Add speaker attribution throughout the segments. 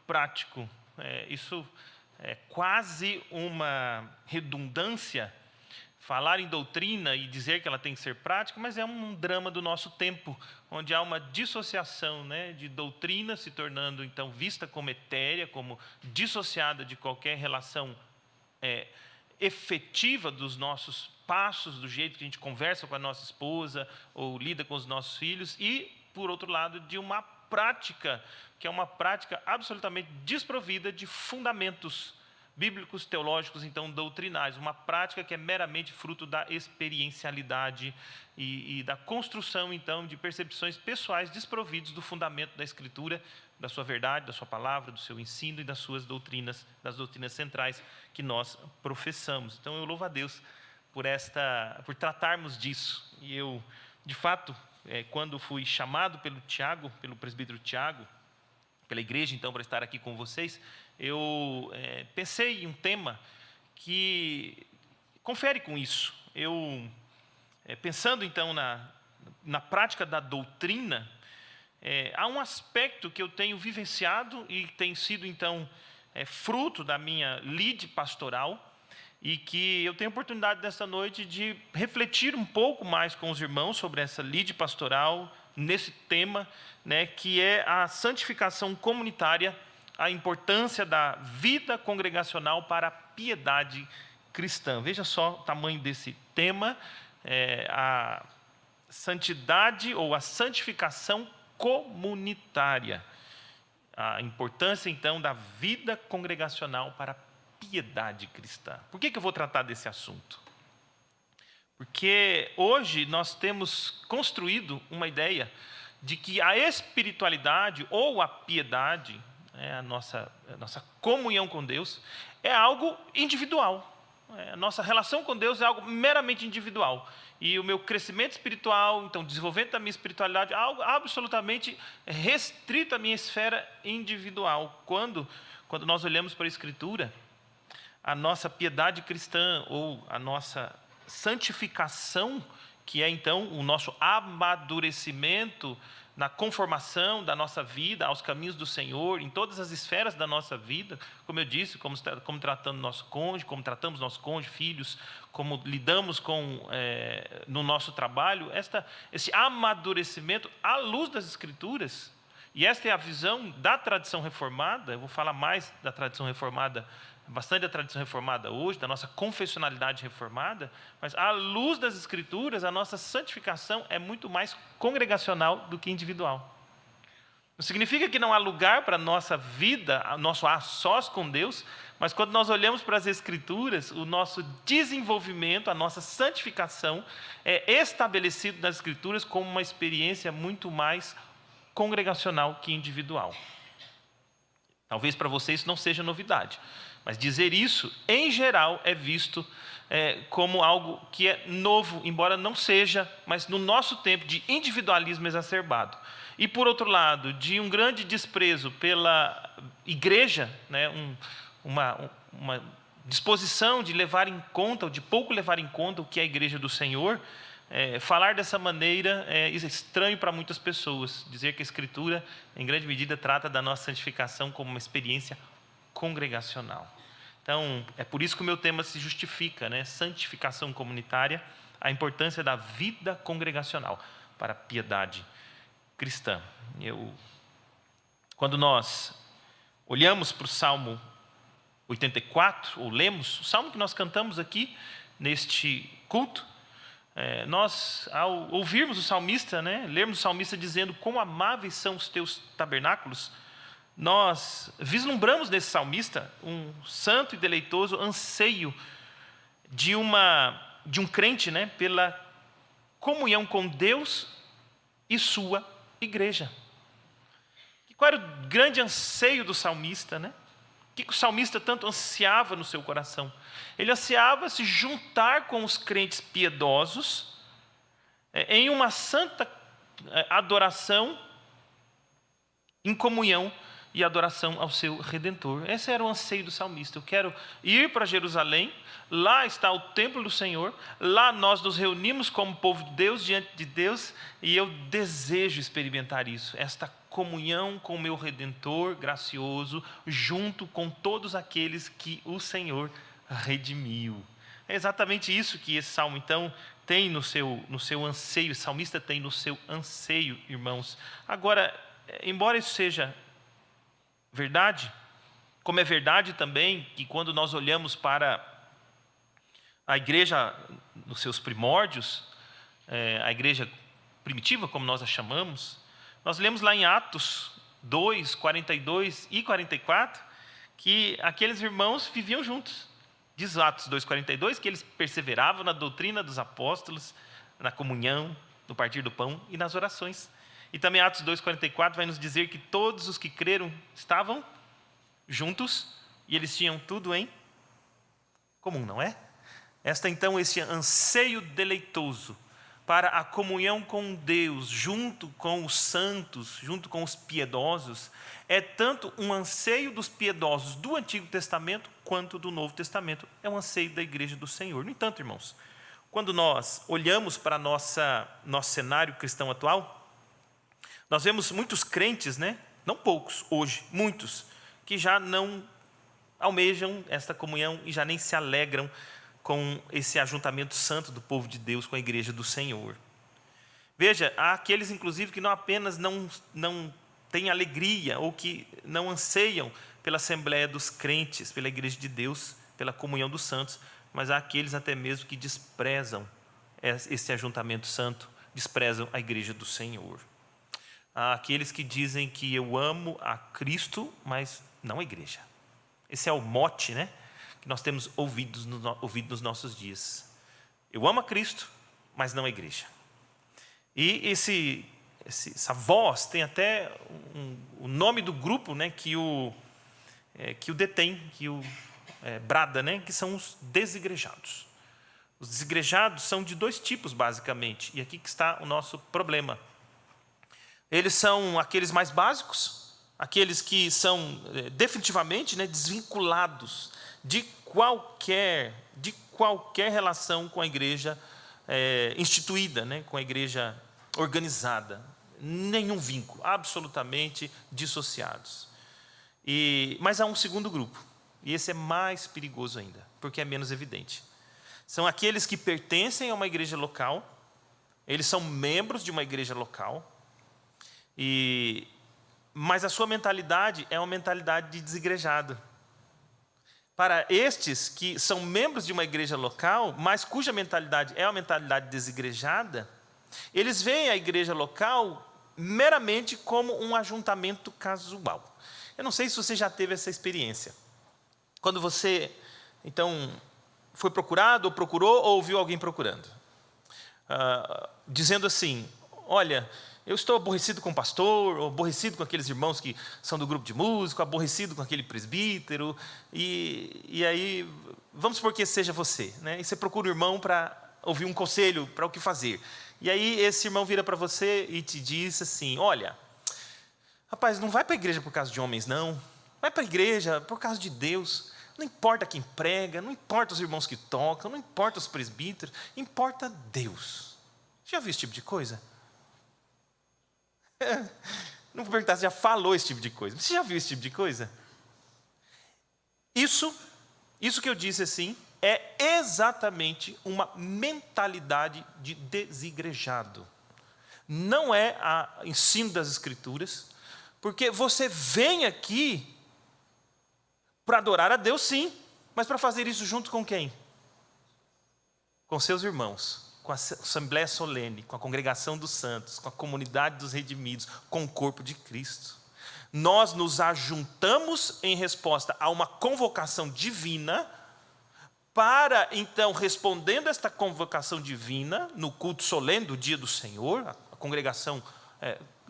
Speaker 1: prático. Isso é quase uma redundância, falar em doutrina e dizer que ela tem que ser prática, mas é um drama do nosso tempo, onde há uma dissociação, de doutrina se tornando, então, vista como etérea, como dissociada de qualquer relação efetiva dos nossos passos, do jeito que a gente conversa com a nossa esposa ou lida com os nossos filhos, e, por outro lado, de uma prática, que é uma prática absolutamente desprovida de fundamentos bíblicos, teológicos, então doutrinais, uma prática que é meramente fruto da experiencialidade e da construção, então, de percepções pessoais desprovidos do fundamento da Escritura, da sua verdade, da sua palavra, do seu ensino e das suas doutrinas, das doutrinas centrais que nós professamos. Então, eu louvo a Deus por tratarmos disso. E eu, de fato, quando fui chamado pelo presbítero Tiago, pela igreja, então, para estar aqui com vocês, eu pensei em um tema que confere com isso. Eu, pensando, então, na prática da doutrina, há um aspecto que eu tenho vivenciado e tem sido, então, fruto da minha lide pastoral, e que eu tenho oportunidade nessa noite de refletir um pouco mais com os irmãos sobre essa lide pastoral, nesse tema, que é a santificação comunitária, a importância da vida congregacional para a piedade cristã. Veja só o tamanho desse tema, a santidade ou a santificação comunitária. A importância, então, da vida congregacional para a piedade cristã. Por que eu vou tratar desse assunto? Porque hoje nós temos construído uma ideia de que a espiritualidade ou a piedade, a nossa comunhão com Deus, é algo individual. A nossa relação com Deus é algo meramente individual. E o meu crescimento espiritual, então, o desenvolvimento da minha espiritualidade, é algo absolutamente restrito à minha esfera individual. Quando nós olhamos para a Escritura, a nossa piedade cristã ou a nossa santificação, que é, então, o nosso amadurecimento na conformação da nossa vida aos caminhos do Senhor, em todas as esferas da nossa vida, como eu disse, como tratando nosso cônjuge, como tratamos nosso cônjuge, filhos, como lidamos no nosso trabalho, esse amadurecimento à luz das Escrituras, e esta é a visão da tradição reformada. Eu vou falar mais da tradição reformada, bastante da tradição reformada hoje, da nossa confessionalidade reformada, mas à luz das Escrituras, a nossa santificação é muito mais congregacional do que individual. Não significa que não há lugar para a nossa vida, nosso a sós com Deus, mas quando nós olhamos para as Escrituras, o nosso desenvolvimento, a nossa santificação é estabelecido nas Escrituras como uma experiência muito mais congregacional que individual. Talvez para você isso não seja novidade, mas dizer isso, em geral, é visto como algo que é novo, embora não seja, mas no nosso tempo de individualismo exacerbado. E, por outro lado, de um grande desprezo pela igreja, uma disposição de levar em conta, ou de pouco levar em conta o que é a igreja do Senhor. Falar dessa maneira é estranho para muitas pessoas. Dizer que a Escritura, em grande medida, trata da nossa santificação como uma experiência congregacional. Então, é por isso que o meu tema se justifica, santificação comunitária, a importância da vida congregacional para a piedade cristã. Quando nós olhamos para o Salmo 84, ou lemos o Salmo que nós cantamos aqui neste culto, nós, ao ouvirmos o salmista, lermos o salmista dizendo quão amáveis são os teus tabernáculos, nós vislumbramos nesse salmista um santo e deleitoso anseio de um crente, pela comunhão com Deus e sua igreja. E qual era o grande anseio do salmista, O que o salmista tanto ansiava no seu coração? Ele ansiava se juntar com os crentes piedosos em uma santa adoração, em comunhão e adoração ao seu Redentor. Esse era o anseio do salmista. Eu quero ir para Jerusalém, lá está o templo do Senhor, lá nós nos reunimos como povo de Deus, diante de Deus, e eu desejo experimentar isso, esta comunhão com o meu Redentor gracioso, junto com todos aqueles que o Senhor redimiu. É exatamente isso que esse salmo, então, tem no seu anseio, o salmista tem no seu anseio, irmãos. Agora, embora isso seja verdade, como é verdade também que quando nós olhamos para a igreja nos seus primórdios, a igreja primitiva, como nós a chamamos, nós lemos lá em Atos 2, 42 e 44, que aqueles irmãos viviam juntos. Diz Atos 2, 42, que eles perseveravam na doutrina dos apóstolos, na comunhão, no partir do pão e nas orações. E também Atos 2, 44 vai nos dizer que todos os que creram estavam juntos e eles tinham tudo em comum, não é? Então, esse anseio deleitoso para a comunhão com Deus, junto com os santos, junto com os piedosos, é tanto um anseio dos piedosos do Antigo Testamento, quanto do Novo Testamento, é um anseio da igreja do Senhor. No entanto, irmãos, quando nós olhamos para nosso cenário cristão atual, nós vemos muitos crentes, né? Não poucos, hoje, muitos, que já não almejam esta comunhão e já nem se alegram com esse ajuntamento santo do povo de Deus com a igreja do Senhor. Veja, há aqueles inclusive que não apenas não têm alegria ou que não anseiam pela assembleia dos crentes, pela igreja de Deus, pela comunhão dos santos, mas há aqueles até mesmo que desprezam esse ajuntamento santo, desprezam a igreja do Senhor. Há aqueles que dizem que eu amo a Cristo, mas não a igreja. Esse é o mote, né, que nós temos ouvido nos nossos dias. Eu amo a Cristo, mas não a igreja. E essa voz tem até o nome do grupo, né, que o detém, que o brada, né, que são os desigrejados. Os desigrejados são de dois tipos, basicamente, e aqui que está o nosso problema. Eles são aqueles mais básicos, aqueles que são definitivamente, né, desvinculados de qualquer relação com a igreja instituída, né, com a igreja organizada. Nenhum vínculo, absolutamente dissociados. Mas há um segundo grupo, e esse é mais perigoso ainda, porque é menos evidente. São aqueles que pertencem a uma igreja local, eles são membros de uma igreja local, mas a sua mentalidade é uma mentalidade de desigrejado. Para estes que são membros de uma igreja local, mas cuja mentalidade é uma mentalidade desigrejada, eles veem a igreja local meramente como um ajuntamento casual. Eu não sei se você já teve essa experiência. Quando você, então, foi procurado, ou procurou, ou ouviu alguém procurando. Dizendo assim, olha, eu estou aborrecido com o pastor, ou aborrecido com aqueles irmãos que são do grupo de música, aborrecido com aquele presbítero, e aí, vamos supor que seja você, né? E você procura um irmão para ouvir um conselho para o que fazer. E aí esse irmão vira para você e te diz assim, olha, rapaz, não vai para a igreja por causa de homens, não. Vai para a igreja por causa de Deus. Não importa quem prega, não importa os irmãos que tocam, não importa os presbíteros, importa Deus. Já viu esse tipo de coisa? Não vou perguntar se já falou esse tipo de coisa. Você já viu esse tipo de coisa? Isso que eu disse assim, é exatamente uma mentalidade de desigrejado. Não é o ensino das Escrituras, porque você vem aqui para adorar a Deus, sim, mas para fazer isso junto com quem? Com seus irmãos, com a assembleia solene, com a congregação dos santos, com a comunidade dos redimidos, com o corpo de Cristo. Nós nos ajuntamos em resposta a uma convocação divina, para, então, respondendo a esta convocação divina, no culto solene do dia do Senhor, a congregação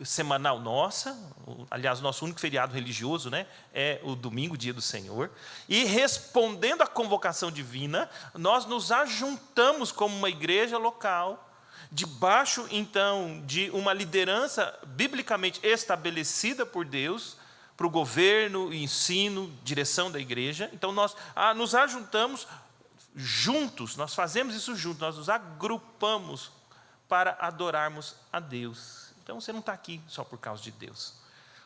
Speaker 1: semanal nossa, aliás, o nosso único feriado religioso, né, é o domingo, dia do Senhor, e respondendo à convocação divina, nós nos ajuntamos como uma igreja local, debaixo, então, de uma liderança biblicamente estabelecida por Deus, para o governo, ensino, direção da igreja. Então, nós nos ajuntamos juntos, nós fazemos isso juntos, nós nos agrupamos para adorarmos a Deus. Então, você não está aqui só por causa de Deus.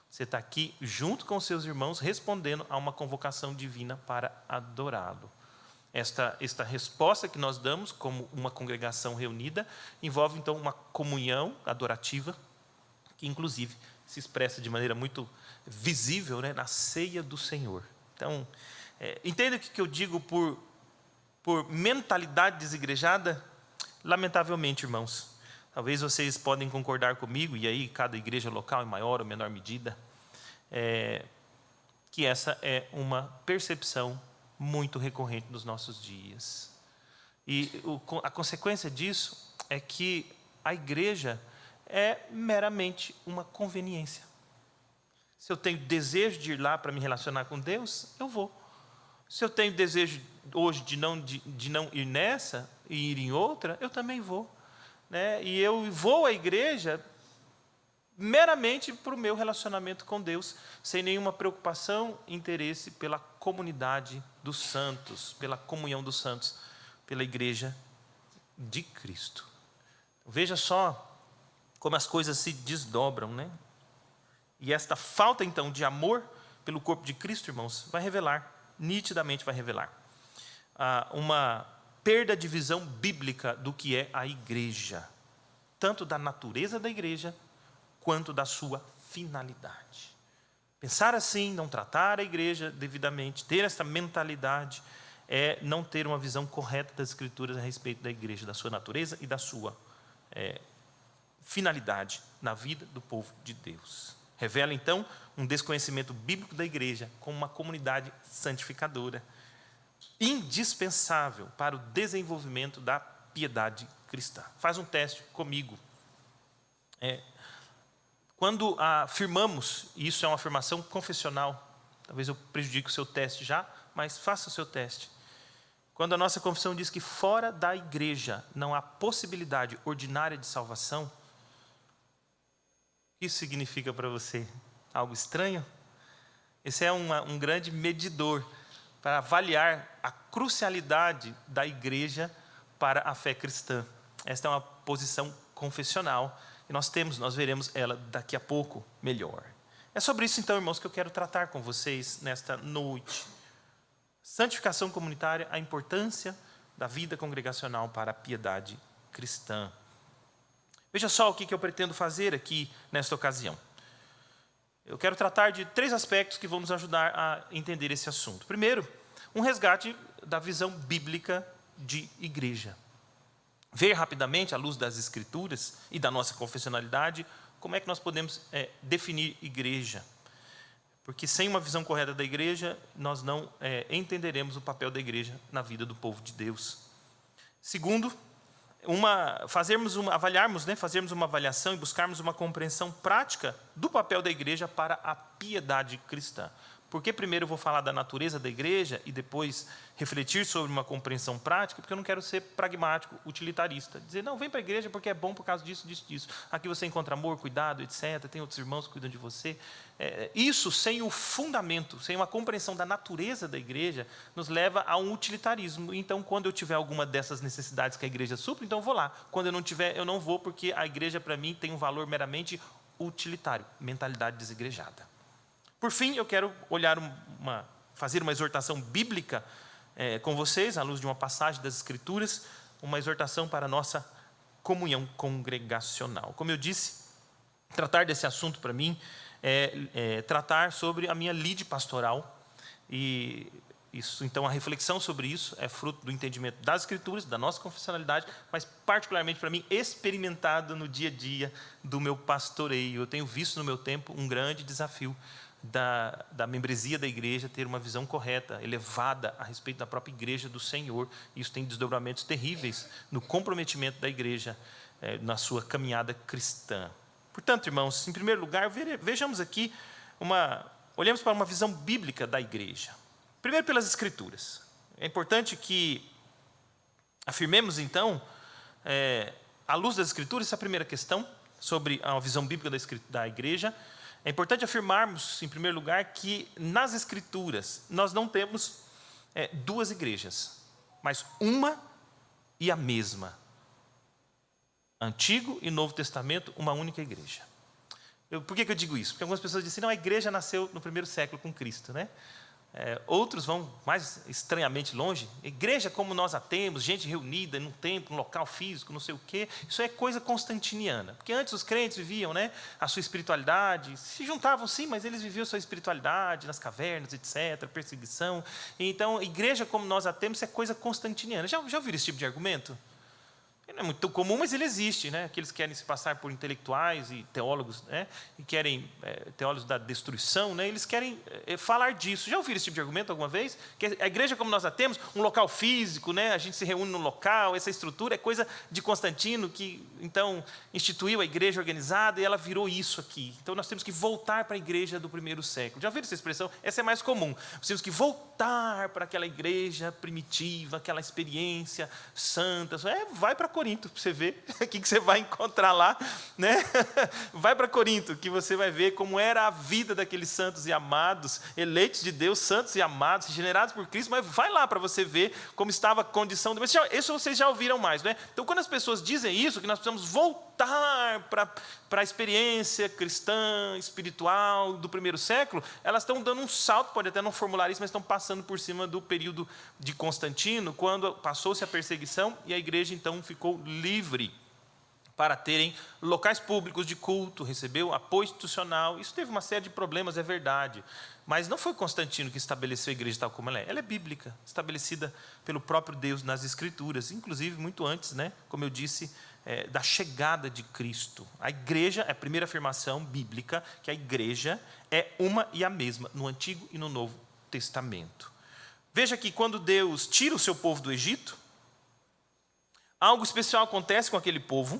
Speaker 1: Você está aqui junto com os seus irmãos, respondendo a uma convocação divina para adorá-lo. Esta resposta que nós damos como uma congregação reunida envolve, então, uma comunhão adorativa, que, inclusive, se expressa de maneira muito visível, né, na ceia do Senhor. Então, entenda o que eu digo por mentalidade desigrejada? Lamentavelmente, irmãos, talvez vocês podem concordar comigo, e aí cada igreja local, em maior ou menor medida, que essa é uma percepção muito recorrente nos nossos dias. E a consequência disso é que a igreja é meramente uma conveniência. Se eu tenho desejo de ir lá para me relacionar com Deus, eu vou. Se eu tenho desejo hoje de não ir nessa e ir em outra, eu também vou, né? E eu vou à igreja meramente para o meu relacionamento com Deus, sem nenhuma preocupação, interesse pela comunidade dos santos, pela comunhão dos santos, pela igreja de Cristo. Veja só como as coisas se desdobram, né? E esta falta, então, de amor pelo corpo de Cristo, irmãos, vai revelar, nitidamente vai revelar, uma perda de visão bíblica do que é a igreja, tanto da natureza da igreja, quanto da sua finalidade. Pensar assim, não tratar a igreja devidamente, ter essa mentalidade, é não ter uma visão correta das Escrituras a respeito da igreja, da sua natureza e da sua finalidade na vida do povo de Deus. Revela, então, um desconhecimento bíblico da igreja como uma comunidade santificadora, indispensável para o desenvolvimento da piedade cristã. Faz um teste comigo. Quando afirmamos, e isso é uma afirmação confessional, talvez eu prejudique o seu teste já, mas faça o seu teste. Quando a nossa confissão diz que fora da igreja não há possibilidade ordinária de salvação, o que isso significa para você? Algo estranho? Esse é um grande medidor para avaliar a crucialidade da igreja para a fé cristã. Esta é uma posição confessional e nós veremos ela daqui a pouco melhor. É sobre isso, então, irmãos, que eu quero tratar com vocês nesta noite. Santificação comunitária, a importância da vida congregacional para a piedade cristã. Veja só o que eu pretendo fazer aqui nesta ocasião. Eu quero tratar de 3 aspectos que vão nos ajudar a entender esse assunto. Primeiro, um resgate da visão bíblica de igreja. Ver rapidamente, à luz das Escrituras e da nossa confessionalidade, como é que nós podemos definir igreja. Porque sem uma visão correta da igreja, nós não entenderemos o papel da igreja na vida do povo de Deus. Segundo, fazermos uma avaliação e buscarmos uma compreensão prática do papel da igreja para a piedade cristã. Por que primeiro eu vou falar da natureza da igreja e depois refletir sobre uma compreensão prática? Porque eu não quero ser pragmático, utilitarista. Dizer, não, vem para a igreja porque é bom por causa disso, disso, disso. Aqui você encontra amor, cuidado, etc. Tem outros irmãos que cuidam de você. Isso sem o fundamento, sem uma compreensão da natureza da igreja, nos leva a um utilitarismo. Então, quando eu tiver alguma dessas necessidades que a igreja supre, então eu vou lá. Quando eu não tiver, eu não vou, porque a igreja para mim tem um valor meramente utilitário, mentalidade desigrejada. Por fim, eu quero fazer uma exortação bíblica com vocês, à luz de uma passagem das Escrituras, uma exortação para a nossa comunhão congregacional. Como eu disse, tratar desse assunto para mim é tratar sobre a minha lide pastoral, e isso, então, a reflexão sobre isso é fruto do entendimento das Escrituras, da nossa confessionalidade, mas particularmente para mim, experimentado no dia a dia do meu pastoreio. Eu tenho visto no meu tempo um grande desafio da membresia da igreja ter uma visão correta, elevada a respeito da própria igreja do Senhor. Isso tem desdobramentos terríveis no comprometimento da igreja na sua caminhada cristã. Portanto, irmãos, em primeiro lugar, vejamos aqui olhemos para uma visão bíblica da igreja. Primeiro, pelas Escrituras. É importante que afirmemos, então, à luz das Escrituras, essa é a primeira questão, sobre a visão bíblica da igreja. É importante afirmarmos, em primeiro lugar, que nas Escrituras nós não temos 2 igrejas, mas uma e a mesma. Antigo e Novo Testamento, uma única igreja. Por que eu digo isso? Porque algumas pessoas dizem, não, a igreja nasceu no primeiro século com Cristo, né? Outros vão mais estranhamente longe. Igreja como nós a temos, gente reunida em um templo, um local físico, não sei o quê. Isso é coisa constantiniana. Porque antes os crentes viviam, né, a sua espiritualidade, se juntavam sim, mas eles viviam a sua espiritualidade nas cavernas, etc., perseguição. Então, igreja como nós a temos é coisa constantiniana. Já ouviram esse tipo de argumento? Não é muito comum, mas ele existe, né? Aqueles que querem se passar por intelectuais e teólogos, né? E querem teólogos da destruição, né? Eles querem falar disso. Já ouviram esse tipo de argumento alguma vez? Que a igreja como nós a temos, um local físico, né? A gente se reúne no local, essa estrutura é coisa de Constantino, que então instituiu a igreja organizada e ela virou isso aqui. Então nós temos que voltar para a igreja do primeiro século. Já ouviram essa expressão? Essa é mais comum. Nós temos que voltar para aquela igreja primitiva, aquela experiência santa. Vai para Corinto, para você ver o que você vai encontrar lá, né? Vai para Corinto, que você vai ver como era a vida daqueles santos e amados, eleitos de Deus, santos e amados, regenerados por Cristo, mas vai lá para você ver como estava a condição. Isso vocês já ouviram mais, né? Então, quando as pessoas dizem isso, que nós precisamos voltar para a experiência cristã, espiritual do primeiro século, elas estão dando um salto, pode até não formular isso, mas estão passando por cima do período de Constantino, quando passou-se a perseguição e a igreja então ficou livre para terem locais públicos de culto, recebeu apoio institucional. Isso teve uma série de problemas, é verdade, mas não foi Constantino que estabeleceu a igreja tal como ela é. Ela é bíblica, estabelecida pelo próprio Deus nas Escrituras, inclusive muito antes, né, como eu disse, da chegada de Cristo. A igreja é a primeira afirmação bíblica, que a igreja é uma e a mesma, no Antigo e no Novo Testamento. Veja que quando Deus tira o seu povo do Egito, algo especial acontece com aquele povo,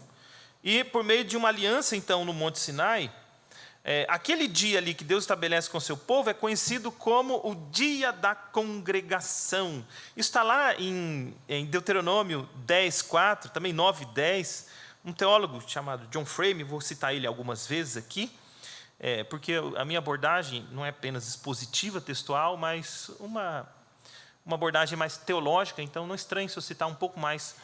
Speaker 1: e por meio de uma aliança, então, no Monte Sinai, aquele dia ali que Deus estabelece com o seu povo é conhecido como o dia da congregação. Isso está lá em Deuteronômio 10:4, também 9:10. Um teólogo chamado John Frame, vou citar ele algumas vezes aqui, porque a minha abordagem não é apenas expositiva, textual, mas uma abordagem mais teológica, então não estranhe se eu citar um pouco mais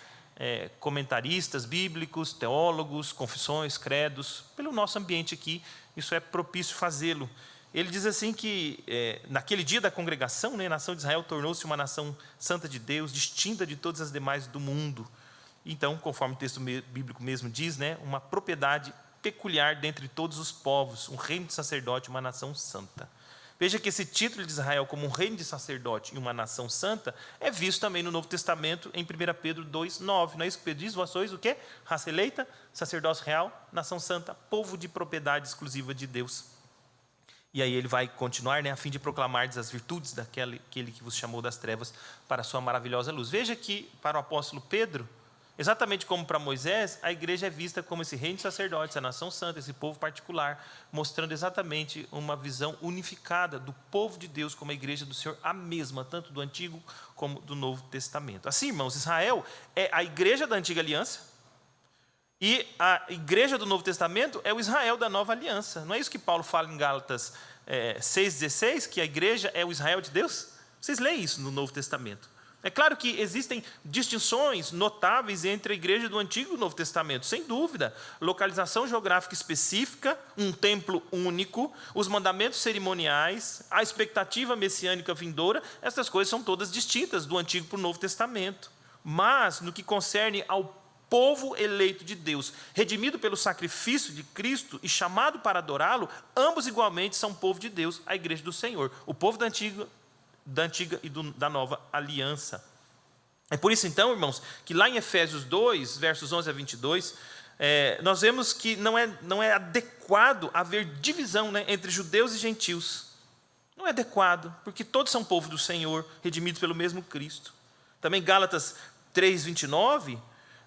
Speaker 1: comentaristas bíblicos, teólogos, confissões, credos. Pelo nosso ambiente aqui, isso é propício fazê-lo. Ele diz assim que, naquele dia da congregação, né, a nação de Israel tornou-se uma nação santa de Deus, distinta de todas as demais do mundo. Então, conforme o texto bíblico mesmo diz, né, uma propriedade peculiar dentre todos os povos, um reino de sacerdote, uma nação santa. Veja que esse título de Israel como um reino de sacerdote e uma nação santa é visto também no Novo Testamento em 1 Pedro 2:9. Não é isso que Pedro diz? Vós sois o quê? Raça eleita, sacerdócio real, nação santa, povo de propriedade exclusiva de Deus. E aí ele vai continuar, né, a fim de proclamar as virtudes daquele que vos chamou das trevas para a sua maravilhosa luz. Veja que para o apóstolo Pedro, exatamente como para Moisés, a igreja é vista como esse reino de sacerdotes, a nação santa, esse povo particular, mostrando exatamente uma visão unificada do povo de Deus como a igreja do Senhor, a mesma, tanto do Antigo como do Novo Testamento. Assim, irmãos, Israel é a igreja da Antiga Aliança e a igreja do Novo Testamento é o Israel da Nova Aliança. Não é isso que Paulo fala em Gálatas 6:16, que a igreja é o Israel de Deus? Vocês leem isso no Novo Testamento. É claro que existem distinções notáveis entre a igreja do Antigo e do Novo Testamento, sem dúvida. Localização geográfica específica, um templo único, os mandamentos cerimoniais, a expectativa messiânica vindoura, essas coisas são todas distintas do Antigo para o Novo Testamento. Mas, no que concerne ao povo eleito de Deus, redimido pelo sacrifício de Cristo e chamado para adorá-lo, ambos igualmente são povo de Deus, a igreja do Senhor. O povo da Antiga e da Nova Aliança. É por isso, então, irmãos, que lá em Efésios 2, versos 11 a 22, nós vemos que não é adequado haver divisão, né, entre judeus e gentios. Não é adequado, porque todos são povo do Senhor, redimidos pelo mesmo Cristo. Também Gálatas 3:29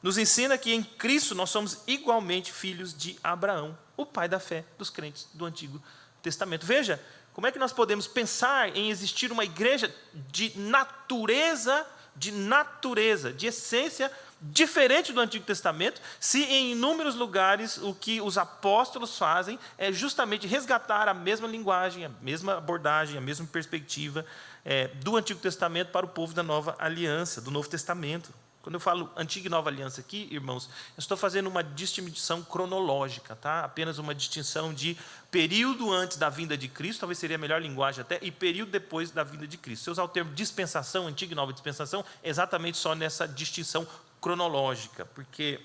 Speaker 1: nos ensina que em Cristo nós somos igualmente filhos de Abraão, o pai da fé dos crentes do Antigo Testamento. Veja, como é que nós podemos pensar em existir uma igreja de natureza, de essência diferente do Antigo Testamento, se em inúmeros lugares o que os apóstolos fazem é justamente resgatar a mesma linguagem, a mesma abordagem, a mesma perspectiva do Antigo Testamento para o povo da Nova Aliança, do Novo Testamento. Quando eu falo antiga e nova aliança aqui, irmãos, eu estou fazendo uma distinção cronológica, tá? Apenas uma distinção de período antes da vinda de Cristo, talvez seria a melhor linguagem até, e período depois da vinda de Cristo. Se eu usar o termo dispensação, antiga e nova dispensação, é exatamente só nessa distinção cronológica, porque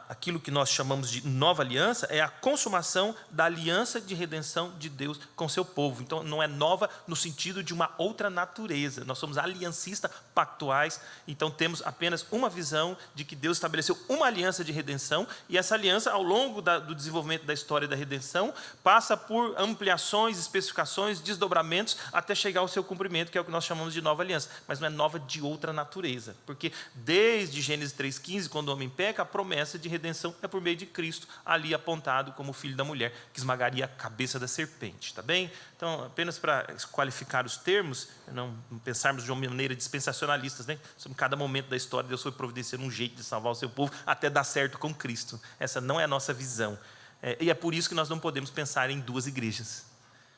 Speaker 1: aquilo que nós chamamos de nova aliança é a consumação da aliança de redenção de Deus com seu povo. Então não é nova no sentido de uma outra natureza, nós somos aliancistas pactuais, então temos apenas uma visão de que Deus estabeleceu uma aliança de redenção, e essa aliança ao longo do desenvolvimento da história da redenção passa por ampliações, especificações, desdobramentos até chegar ao seu cumprimento, que é o que nós chamamos de nova aliança, mas não é nova de outra natureza, porque desde Gênesis 3,15, quando o homem peca, a promessa de redenção é por meio de Cristo, ali apontado como o filho da mulher, que esmagaria a cabeça da serpente, tá bem? Então, apenas para qualificar os termos, não pensarmos de uma maneira dispensacionalistas, né? Sobre cada momento da história, Deus foi providenciando um jeito de salvar o seu povo, até dar certo com Cristo. Essa não é a nossa visão. E é por isso que nós não podemos pensar em duas igrejas.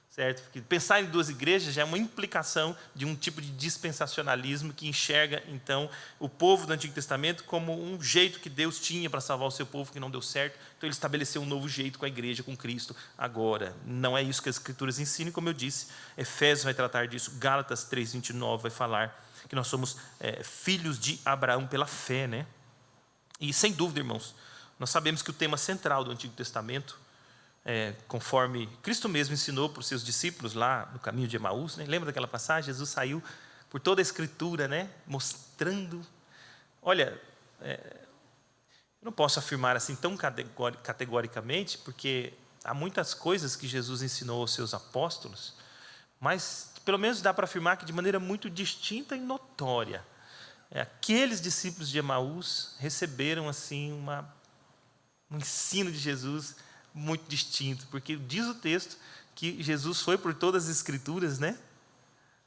Speaker 1: Certo? Porque pensar em duas igrejas já é uma implicação de um tipo de dispensacionalismo que enxerga, então, o povo do Antigo Testamento como um jeito que Deus tinha para salvar o seu povo que não deu certo. Então, ele estabeleceu um novo jeito com a igreja, com Cristo, agora. Não é isso que as Escrituras ensinam, como eu disse. Efésios vai tratar disso, Gálatas 3,29 vai falar que nós somos filhos de Abraão pela fé, né? E, sem dúvida, irmãos, nós sabemos que o tema central do Antigo Testamento, conforme Cristo mesmo ensinou para os seus discípulos lá no caminho de Emaús, né? Lembra daquela passagem? Jesus saiu por toda a Escritura, né? Mostrando. Olha, eu não posso afirmar assim tão categoricamente, porque há muitas coisas que Jesus ensinou aos seus apóstolos, mas pelo menos dá para afirmar que de maneira muito distinta e notória, aqueles discípulos de Emaús receberam assim um ensino de Jesus muito distinto, porque diz o texto que Jesus foi por todas as Escrituras, né?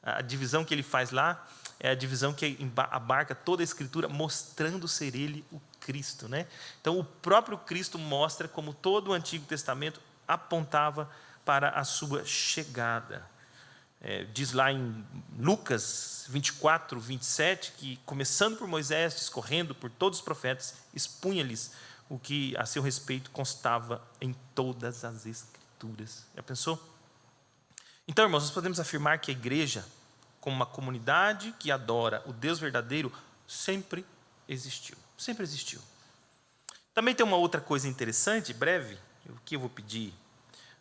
Speaker 1: A divisão que ele faz lá é a divisão que abarca toda a Escritura, mostrando ser ele o Cristo, né? Então o próprio Cristo mostra como todo o Antigo Testamento apontava para a sua chegada. Diz lá em Lucas 24, 27, que começando por Moisés, discorrendo por todos os profetas, expunha-lhes o que a seu respeito constava em todas as Escrituras. Já pensou? Então, irmãos, nós podemos afirmar que a igreja, como uma comunidade que adora o Deus verdadeiro, sempre existiu. Sempre existiu. Também tem uma outra coisa interessante, breve, que eu vou pedir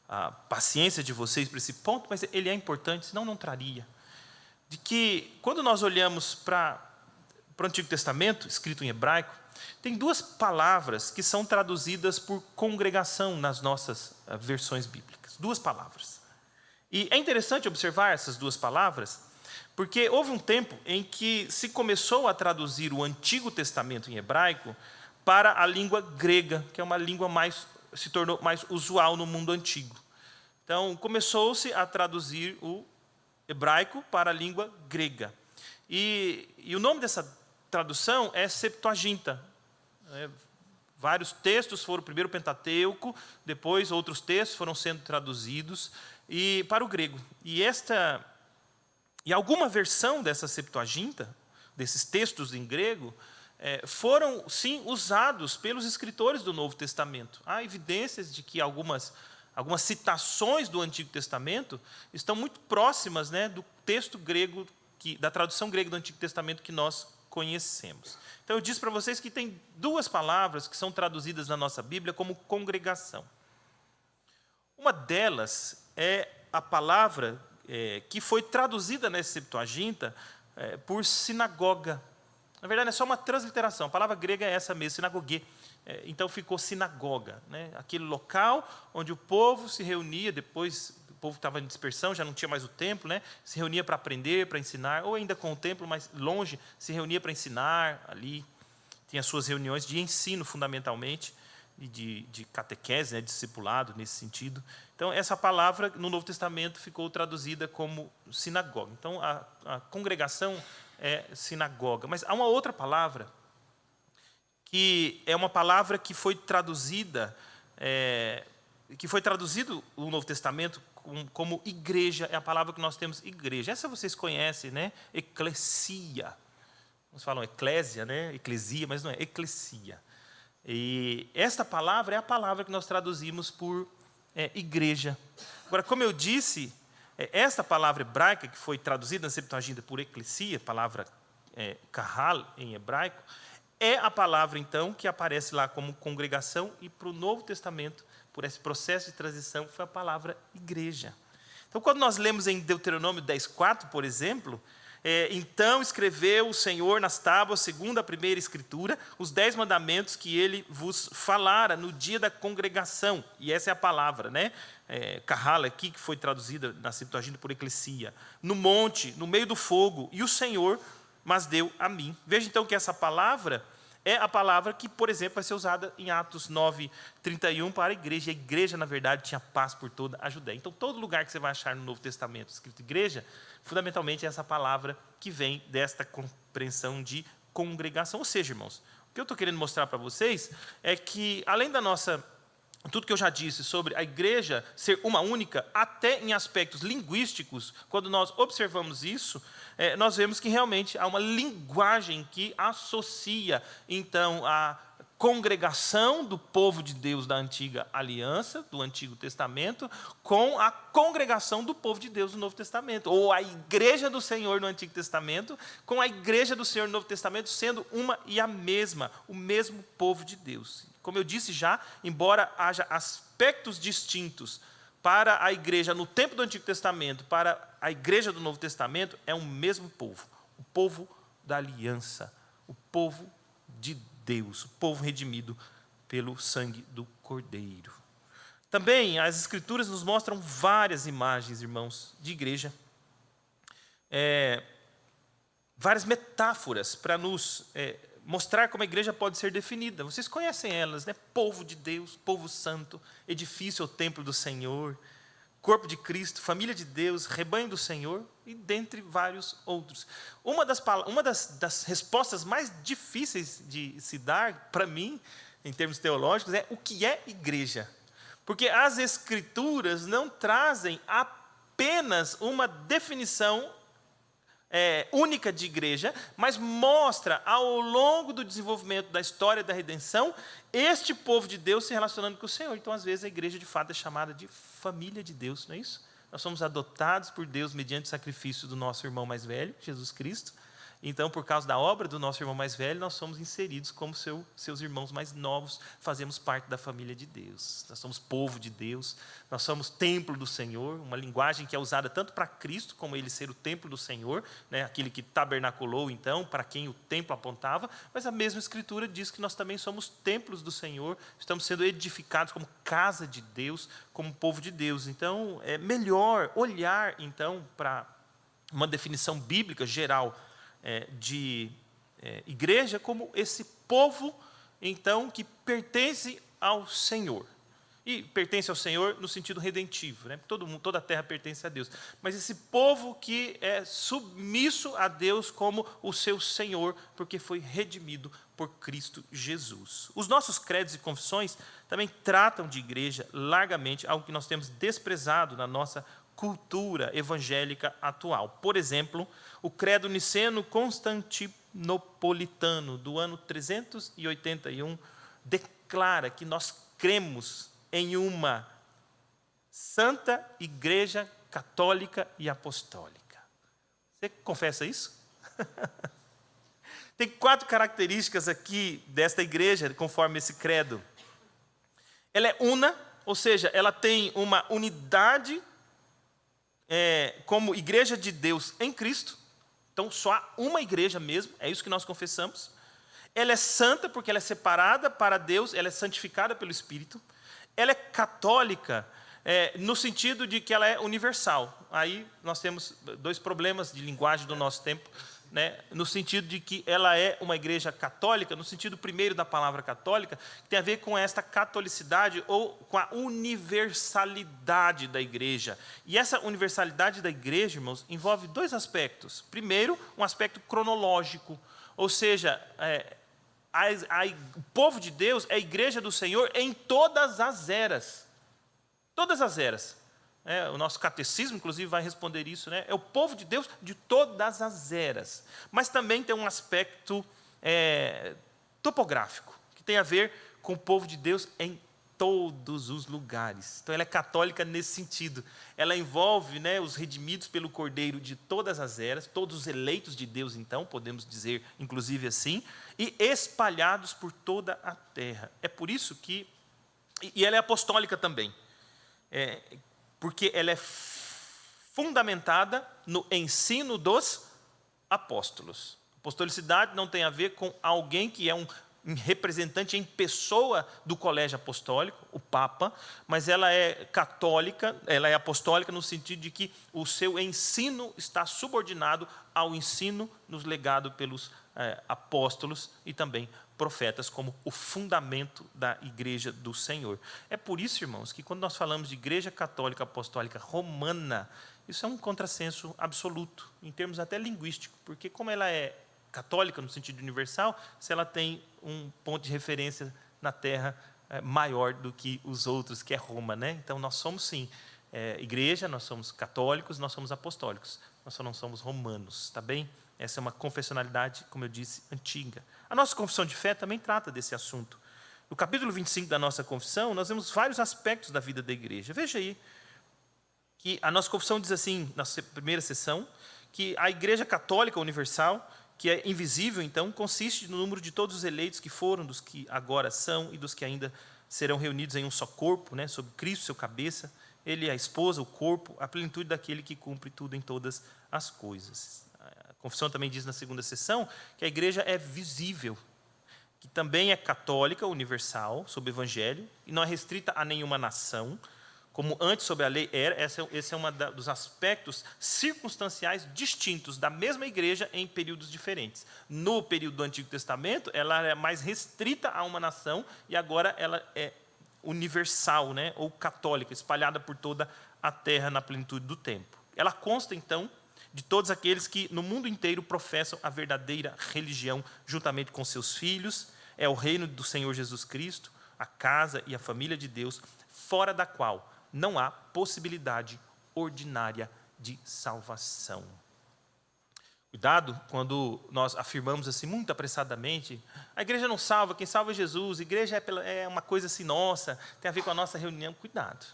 Speaker 1: a paciência de vocês para esse ponto, mas ele é importante, senão não traria. De que, quando nós olhamos para o Antigo Testamento, escrito em hebraico, tem duas palavras que são traduzidas por congregação nas nossas versões bíblicas. Duas palavras. E é interessante observar essas duas palavras, porque houve um tempo em que se começou a traduzir o Antigo Testamento em hebraico para a língua grega, que é uma língua se tornou mais usual no mundo antigo. Então, começou-se a traduzir o hebraico para a língua grega. E o nome dessa tradução é Septuaginta. Vários textos foram, primeiro o Pentateuco, depois outros textos foram sendo traduzidos para o grego. E alguma versão dessa Septuaginta, desses textos em grego, foram, sim, usados pelos escritores do Novo Testamento. Há evidências de que algumas citações do Antigo Testamento estão muito próximas, né, do texto grego, da tradução grega do Antigo Testamento que nós conhecemos. Então, eu disse para vocês que tem duas palavras que são traduzidas na nossa Bíblia como congregação. Uma delas é a palavra que foi traduzida nessa Septuaginta por sinagoga. Na verdade, é só uma transliteração. A palavra grega é essa mesmo, sinagogue. Então, ficou sinagoga, né? Aquele local onde o povo se reunia, depois o povo estava em dispersão, já não tinha mais o templo, né? Se reunia para aprender, para ensinar, ou ainda com o templo, mas longe, se reunia para ensinar ali. Tinha suas reuniões de ensino, fundamentalmente, e de catequese, né? Discipulado, nesse sentido. Então, essa palavra, no Novo Testamento, ficou traduzida como sinagoga. Então, a congregação é sinagoga. Mas há uma outra palavra, que é uma palavra que foi traduzida, no Novo Testamento como igreja, é a palavra que nós temos, igreja. Essa vocês conhecem, né? Eclesia. uns falam eclésia, né? Eclesia, mas não é, eclesia. E esta palavra é a palavra que nós traduzimos por igreja. Agora, como eu disse, esta palavra hebraica, que foi traduzida na Septuaginta por eclesia, palavra kahal em hebraico, é a palavra, então, que aparece lá como congregação, e para o Novo Testamento, por esse processo de transição, foi a palavra igreja. Então, quando nós lemos em Deuteronômio 10:4, por exemplo, então escreveu o Senhor nas tábuas, segundo a primeira escritura, os 10 mandamentos que ele vos falara no dia da congregação. E essa é a palavra, né? Kahal aqui, que foi traduzida na Septuaginta por eclesia. No monte, no meio do fogo, e o Senhor mas deu a mim. Veja então que essa palavra é a palavra que, por exemplo, vai ser usada em Atos 9:31 para a igreja. A igreja, na verdade, tinha paz por toda a Judéia. Então, todo lugar que você vai achar no Novo Testamento escrito igreja, fundamentalmente é essa palavra que vem desta compreensão de congregação. Ou seja, irmãos, o que eu estou querendo mostrar para vocês é que, além da nossa... tudo que eu já disse sobre a igreja ser uma única, até em aspectos linguísticos, quando nós observamos isso, nós vemos que realmente há uma linguagem que associa, então, a congregação do povo de Deus da antiga aliança, do Antigo Testamento, com a congregação do povo de Deus do Novo Testamento, ou a igreja do Senhor no Antigo Testamento, com a igreja do Senhor no Novo Testamento, sendo uma e a mesma, o mesmo povo de Deus. Como eu disse já, embora haja aspectos distintos para a igreja no tempo do Antigo Testamento, para a igreja do Novo Testamento, é o mesmo povo, o povo da aliança, o povo de Deus, o povo redimido pelo sangue do Cordeiro. Também as Escrituras nos mostram várias imagens, irmãos, de igreja, várias metáforas para nos mostrar como a igreja pode ser definida. Vocês conhecem elas, né? Povo de Deus, povo santo, edifício ou templo do Senhor, corpo de Cristo, família de Deus, rebanho do Senhor, e dentre vários outros. Uma das respostas mais difíceis de se dar, para mim, em termos teológicos, é o que é igreja. Porque as Escrituras não trazem apenas uma definição única de igreja, mas mostra ao longo do desenvolvimento da história da redenção, este povo de Deus se relacionando com o Senhor. Então, às vezes, a igreja de fato é chamada de família de Deus, não é isso? Nós somos adotados por Deus mediante o sacrifício do nosso irmão mais velho, Jesus Cristo. Então, por causa da obra do nosso irmão mais velho, nós somos inseridos como seus irmãos mais novos, fazemos parte da família de Deus. Nós somos povo de Deus, nós somos templo do Senhor, uma linguagem que é usada tanto para Cristo, como ele ser o templo do Senhor, né, aquele que tabernaculou, então, para quem o templo apontava, mas a mesma Escritura diz que nós também somos templos do Senhor, estamos sendo edificados como casa de Deus, como povo de Deus. Então, é melhor olhar, então, para uma definição bíblica geral de igreja como esse povo, então, que pertence ao Senhor. E pertence ao Senhor no sentido redentivo, né? Toda a terra pertence a Deus. Mas esse povo que é submisso a Deus como o seu Senhor, porque foi redimido por Cristo Jesus. Os nossos credos e confissões também tratam de igreja largamente, algo que nós temos desprezado na nossa cultura evangélica atual. Por exemplo, o credo niceno-constantinopolitano do ano 381 declara que nós cremos em uma santa igreja católica e apostólica. Você confessa isso? Tem 4 características aqui desta igreja, conforme esse credo. Ela é una, ou seja, ela tem uma unidade como igreja de Deus em Cristo. Então, só há uma igreja mesmo, é isso que nós confessamos. Ela é santa, porque ela é separada para Deus, ela é santificada pelo Espírito. Ela é católica, no sentido de que ela é universal. Aí nós temos 2 problemas de linguagem do nosso tempo, né? No sentido de que ela é uma igreja católica, no sentido primeiro da palavra católica, que tem a ver com esta catolicidade ou com a universalidade da igreja. E essa universalidade da igreja, irmãos, envolve 2 aspectos. Primeiro, um aspecto cronológico, ou seja, o povo de Deus é a igreja do Senhor em todas as eras. Todas as eras. o nosso catecismo, inclusive, vai responder isso, é o povo de Deus de todas as eras. Mas também tem um aspecto topográfico, que tem a ver com o povo de Deus em todos os lugares. Então, ela é católica nesse sentido. Ela envolve os redimidos pelo Cordeiro de todas as eras, todos os eleitos de Deus, então, podemos dizer, inclusive assim, e espalhados por toda a terra. É por isso que... E ela é apostólica também, porque ela é fundamentada no ensino dos apóstolos. Apostolicidade não tem a ver com alguém que é um representante em pessoa do colégio apostólico, o Papa, mas ela é católica, ela é apostólica no sentido de que o seu ensino está subordinado ao ensino nos legado pelos apóstolos e também profetas, como o fundamento da Igreja do Senhor. É por isso, irmãos, que quando nós falamos de Igreja Católica Apostólica Romana, isso é um contrassenso absoluto, em termos até linguísticos, porque como ela é católica no sentido universal, se ela tem um ponto de referência na Terra maior do que os outros, que é Roma, Então, nós somos, sim, igreja, nós somos católicos, nós somos apostólicos, nós só não somos romanos, tá bem? Essa é uma confessionalidade, como eu disse, antiga. A nossa confissão de fé também trata desse assunto. No capítulo 25 da nossa confissão, nós vemos vários aspectos da vida da igreja. Veja aí, que a nossa confissão diz assim, na primeira sessão, que a Igreja Católica Universal, que é invisível, então, consiste no número de todos os eleitos que foram, dos que agora são e dos que ainda serão reunidos em um só corpo, sob Cristo, seu cabeça, ele é a esposa, o corpo, a plenitude daquele que cumpre tudo em todas as coisas. A confissão também diz na segunda sessão que a igreja é visível, que também é católica, universal, sob o evangelho, e não é restrita a nenhuma nação, como antes sob a lei era. Esse é um dos aspectos circunstanciais distintos da mesma igreja em períodos diferentes. No período do Antigo Testamento, ela é mais restrita a uma nação, e agora ela é universal, ou católica, espalhada por toda a terra na plenitude do tempo. Ela consta, então, de todos aqueles que no mundo inteiro professam a verdadeira religião, juntamente com seus filhos. É o reino do Senhor Jesus Cristo, a casa e a família de Deus, fora da qual não há possibilidade ordinária de salvação. Cuidado quando nós afirmamos assim, muito apressadamente, a igreja não salva, quem salva é Jesus, a igreja é uma coisa assim, nossa, tem a ver com a nossa reunião. Cuidado.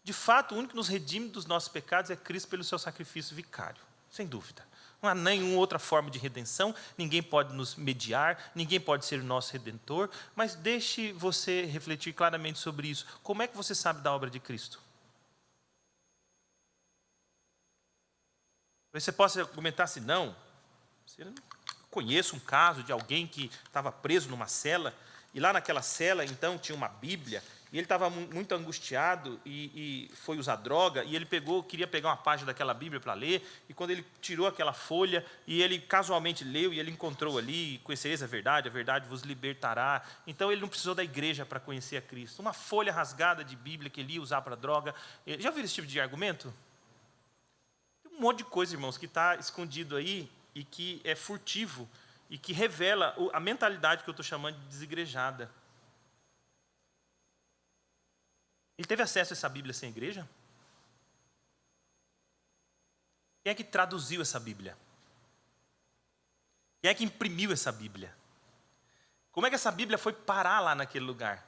Speaker 1: De fato, o único que nos redime dos nossos pecados é Cristo pelo seu sacrifício vicário, sem dúvida. Não há nenhuma outra forma de redenção, ninguém pode nos mediar, ninguém pode ser o nosso redentor, mas deixe você refletir claramente sobre isso. Como é que você sabe da obra de Cristo? Você pode argumentar assim, não, eu conheço um caso de alguém que estava preso numa cela, e lá naquela cela, então, tinha uma Bíblia, e ele estava muito angustiado e foi usar droga, e ele queria pegar uma página daquela Bíblia para ler, e quando ele tirou aquela folha, e ele casualmente leu, e ele encontrou ali, conhecereis a verdade vos libertará. Então, ele não precisou da igreja para conhecer a Cristo. Uma folha rasgada de Bíblia que ele ia usar para droga. Já ouviram esse tipo de argumento? Tem um monte de coisa, irmãos, que está escondido aí, e que é furtivo, e que revela a mentalidade que eu estou chamando de desigrejada. Ele teve acesso a essa Bíblia sem igreja? Quem é que traduziu essa Bíblia? Quem é que imprimiu essa Bíblia? Como é que essa Bíblia foi parar lá naquele lugar?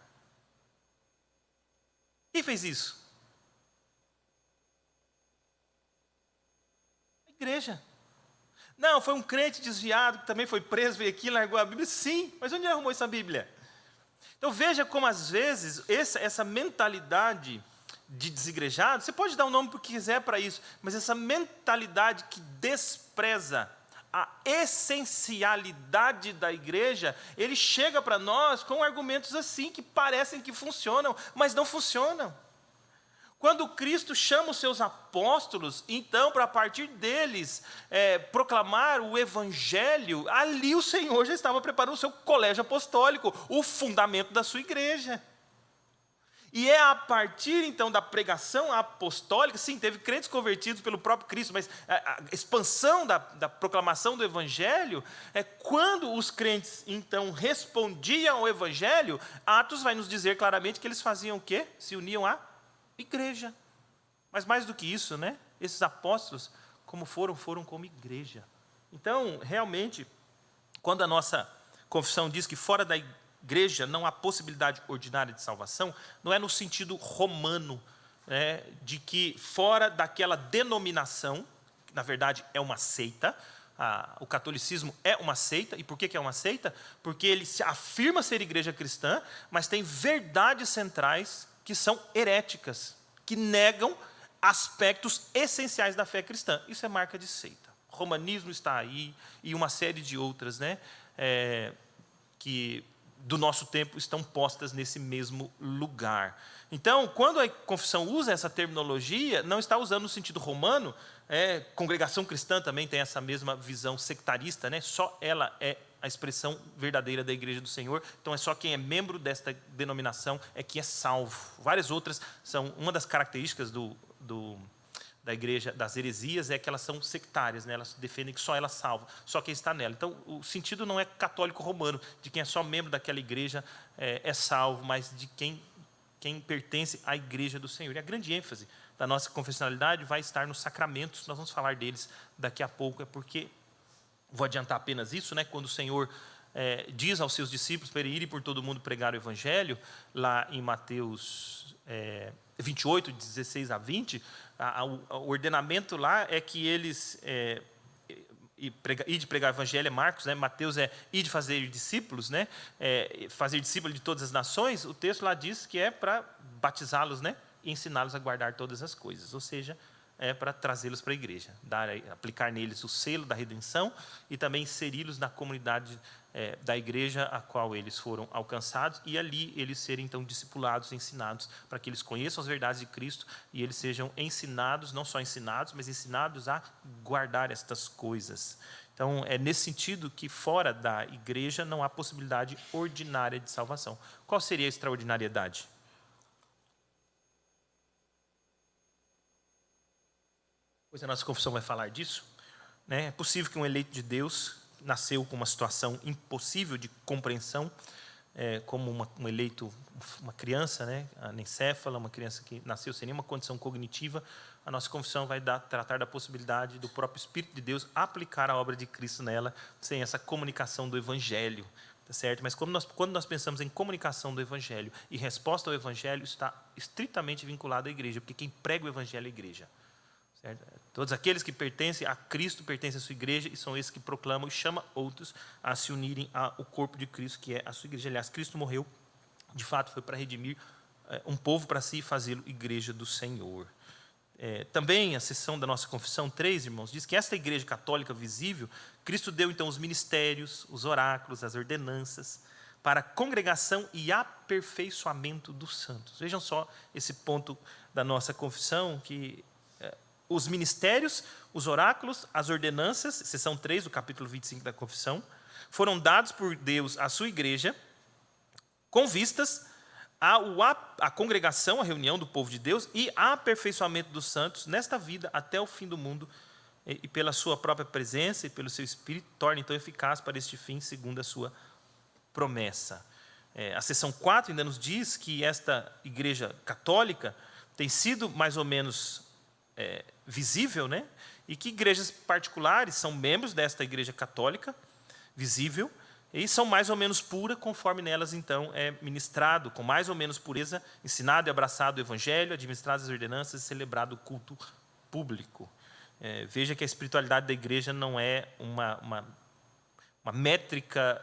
Speaker 1: Quem fez isso? A igreja. Não, foi um crente desviado que também foi preso, veio aqui, largou a Bíblia. Sim, mas onde ele arrumou essa Bíblia? Então veja como às vezes essa mentalidade de desigrejado, você pode dar um nome que quiser para isso, mas essa mentalidade que despreza a essencialidade da igreja, ele chega para nós com argumentos assim, que parecem que funcionam, mas não funcionam. Quando Cristo chama os seus apóstolos, então, para partir deles proclamar o Evangelho, ali o Senhor já estava preparando o seu colégio apostólico, o fundamento da sua igreja. E é a partir, então, da pregação apostólica, sim, teve crentes convertidos pelo próprio Cristo, mas a expansão da proclamação do Evangelho, quando os crentes, então, respondiam ao Evangelho, Atos vai nos dizer claramente que eles faziam o quê? Se uniam à igreja. Mas mais do que isso, né? Esses apóstolos, como foram como igreja. Então, realmente, quando a nossa confissão diz que fora da igreja não há possibilidade ordinária de salvação, não é no sentido romano, né, de que fora daquela denominação, que na verdade é uma seita. O catolicismo é uma seita. E por que é uma seita? Porque ele se afirma ser igreja cristã, mas tem verdades centrais que são heréticas, que negam aspectos essenciais da fé cristã. Isso é marca de seita. O romanismo está aí, e uma série de outras, né, que do nosso tempo estão postas nesse mesmo lugar. Então, quando a confissão usa essa terminologia, não está usando no sentido romano. Congregação cristã também tem essa mesma visão sectarista, né? Só ela é a expressão verdadeira da igreja do Senhor. Então, é só quem é membro desta denominação é que é salvo. Várias outras são, uma das características da igreja, das heresias, é que elas são sectárias, né? Elas defendem que só ela salva, só quem está nela. Então, o sentido não é católico romano, de quem é só membro daquela igreja é salvo, mas de quem pertence à igreja do Senhor. E a grande ênfase da nossa confessionalidade vai estar nos sacramentos. Nós vamos falar deles daqui a pouco, porque, vou adiantar apenas isso, né? Quando o Senhor diz aos seus discípulos para irem por todo mundo pregar o evangelho, lá em Mateus 28, 16 a 20, o ordenamento lá é que eles, ir de pregar o evangelho é Marcos, né? Mateus é ir de fazer discípulos, né? Fazer discípulos de todas as nações. O texto lá diz que é para batizá-los, né? E ensiná-los a guardar todas as coisas, ou seja, é para trazê-los para a igreja, aplicar neles o selo da redenção e também inseri-los na comunidade da igreja a qual eles foram alcançados, e ali eles serem então discipulados, ensinados, para que eles conheçam as verdades de Cristo e eles sejam ensinados, não só ensinados, mas ensinados a guardar estas coisas. Então, é nesse sentido que fora da igreja não há possibilidade ordinária de salvação. Qual seria a extraordinariedade? Pois a nossa confissão vai falar disso, né? É possível que um eleito de Deus nasceu com uma situação impossível de compreensão, como um eleito, uma criança, né, anencéfala, uma criança que nasceu sem nenhuma condição cognitiva. A nossa confissão vai tratar da possibilidade do próprio Espírito de Deus aplicar a obra de Cristo nela, sem essa comunicação do Evangelho, tá certo? Mas quando nós pensamos em comunicação do Evangelho e resposta ao Evangelho, está estritamente vinculado à igreja, porque quem prega o Evangelho é a igreja. Certo? Todos aqueles que pertencem a Cristo pertencem à sua igreja, e são esses que proclamam e chamam outros a se unirem ao corpo de Cristo, que é a sua igreja. Aliás, Cristo morreu, de fato, foi para redimir um povo para si e fazê-lo igreja do Senhor. Também a seção da nossa confissão 3, irmãos, diz que esta igreja católica visível, Cristo deu então os ministérios, os oráculos, as ordenanças, para a congregação e aperfeiçoamento dos santos. Vejam só esse ponto da nossa confissão, que os ministérios, os oráculos, as ordenanças, seção 3 do capítulo 25 da confissão, foram dados por Deus à sua igreja, com vistas à congregação, à reunião do povo de Deus e ao aperfeiçoamento dos santos nesta vida até o fim do mundo, e pela sua própria presença e pelo seu Espírito, torna então eficaz para este fim, segundo a sua promessa. A seção 4 ainda nos diz que esta igreja católica tem sido mais ou menos visível, né? E que igrejas particulares são membros desta igreja católica visível e são mais ou menos puras, conforme nelas então é ministrado, com mais ou menos pureza, ensinado e abraçado o evangelho, administradas as ordenanças e celebrado o culto público. Veja que a espiritualidade da igreja não é uma métrica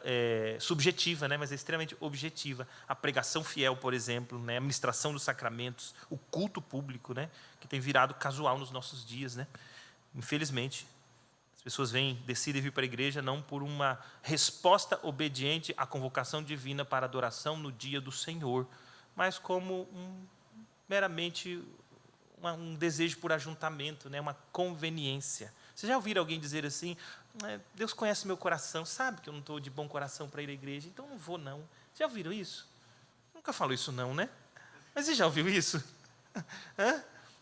Speaker 1: subjetiva, né, mas é extremamente objetiva. A pregação fiel, por exemplo, né, a ministração dos sacramentos, o culto público, né, que tem virado casual nos nossos dias, né? Infelizmente, as pessoas decidem vir para a igreja não por uma resposta obediente à convocação divina para adoração no dia do Senhor, mas como meramente um desejo por ajuntamento, né, uma conveniência. Vocês já ouviram alguém dizer assim: Deus conhece meu coração, sabe que eu não estou de bom coração para ir à igreja, então não vou não. Já ouviram isso? Nunca falou isso não, né? Mas você já ouviu isso?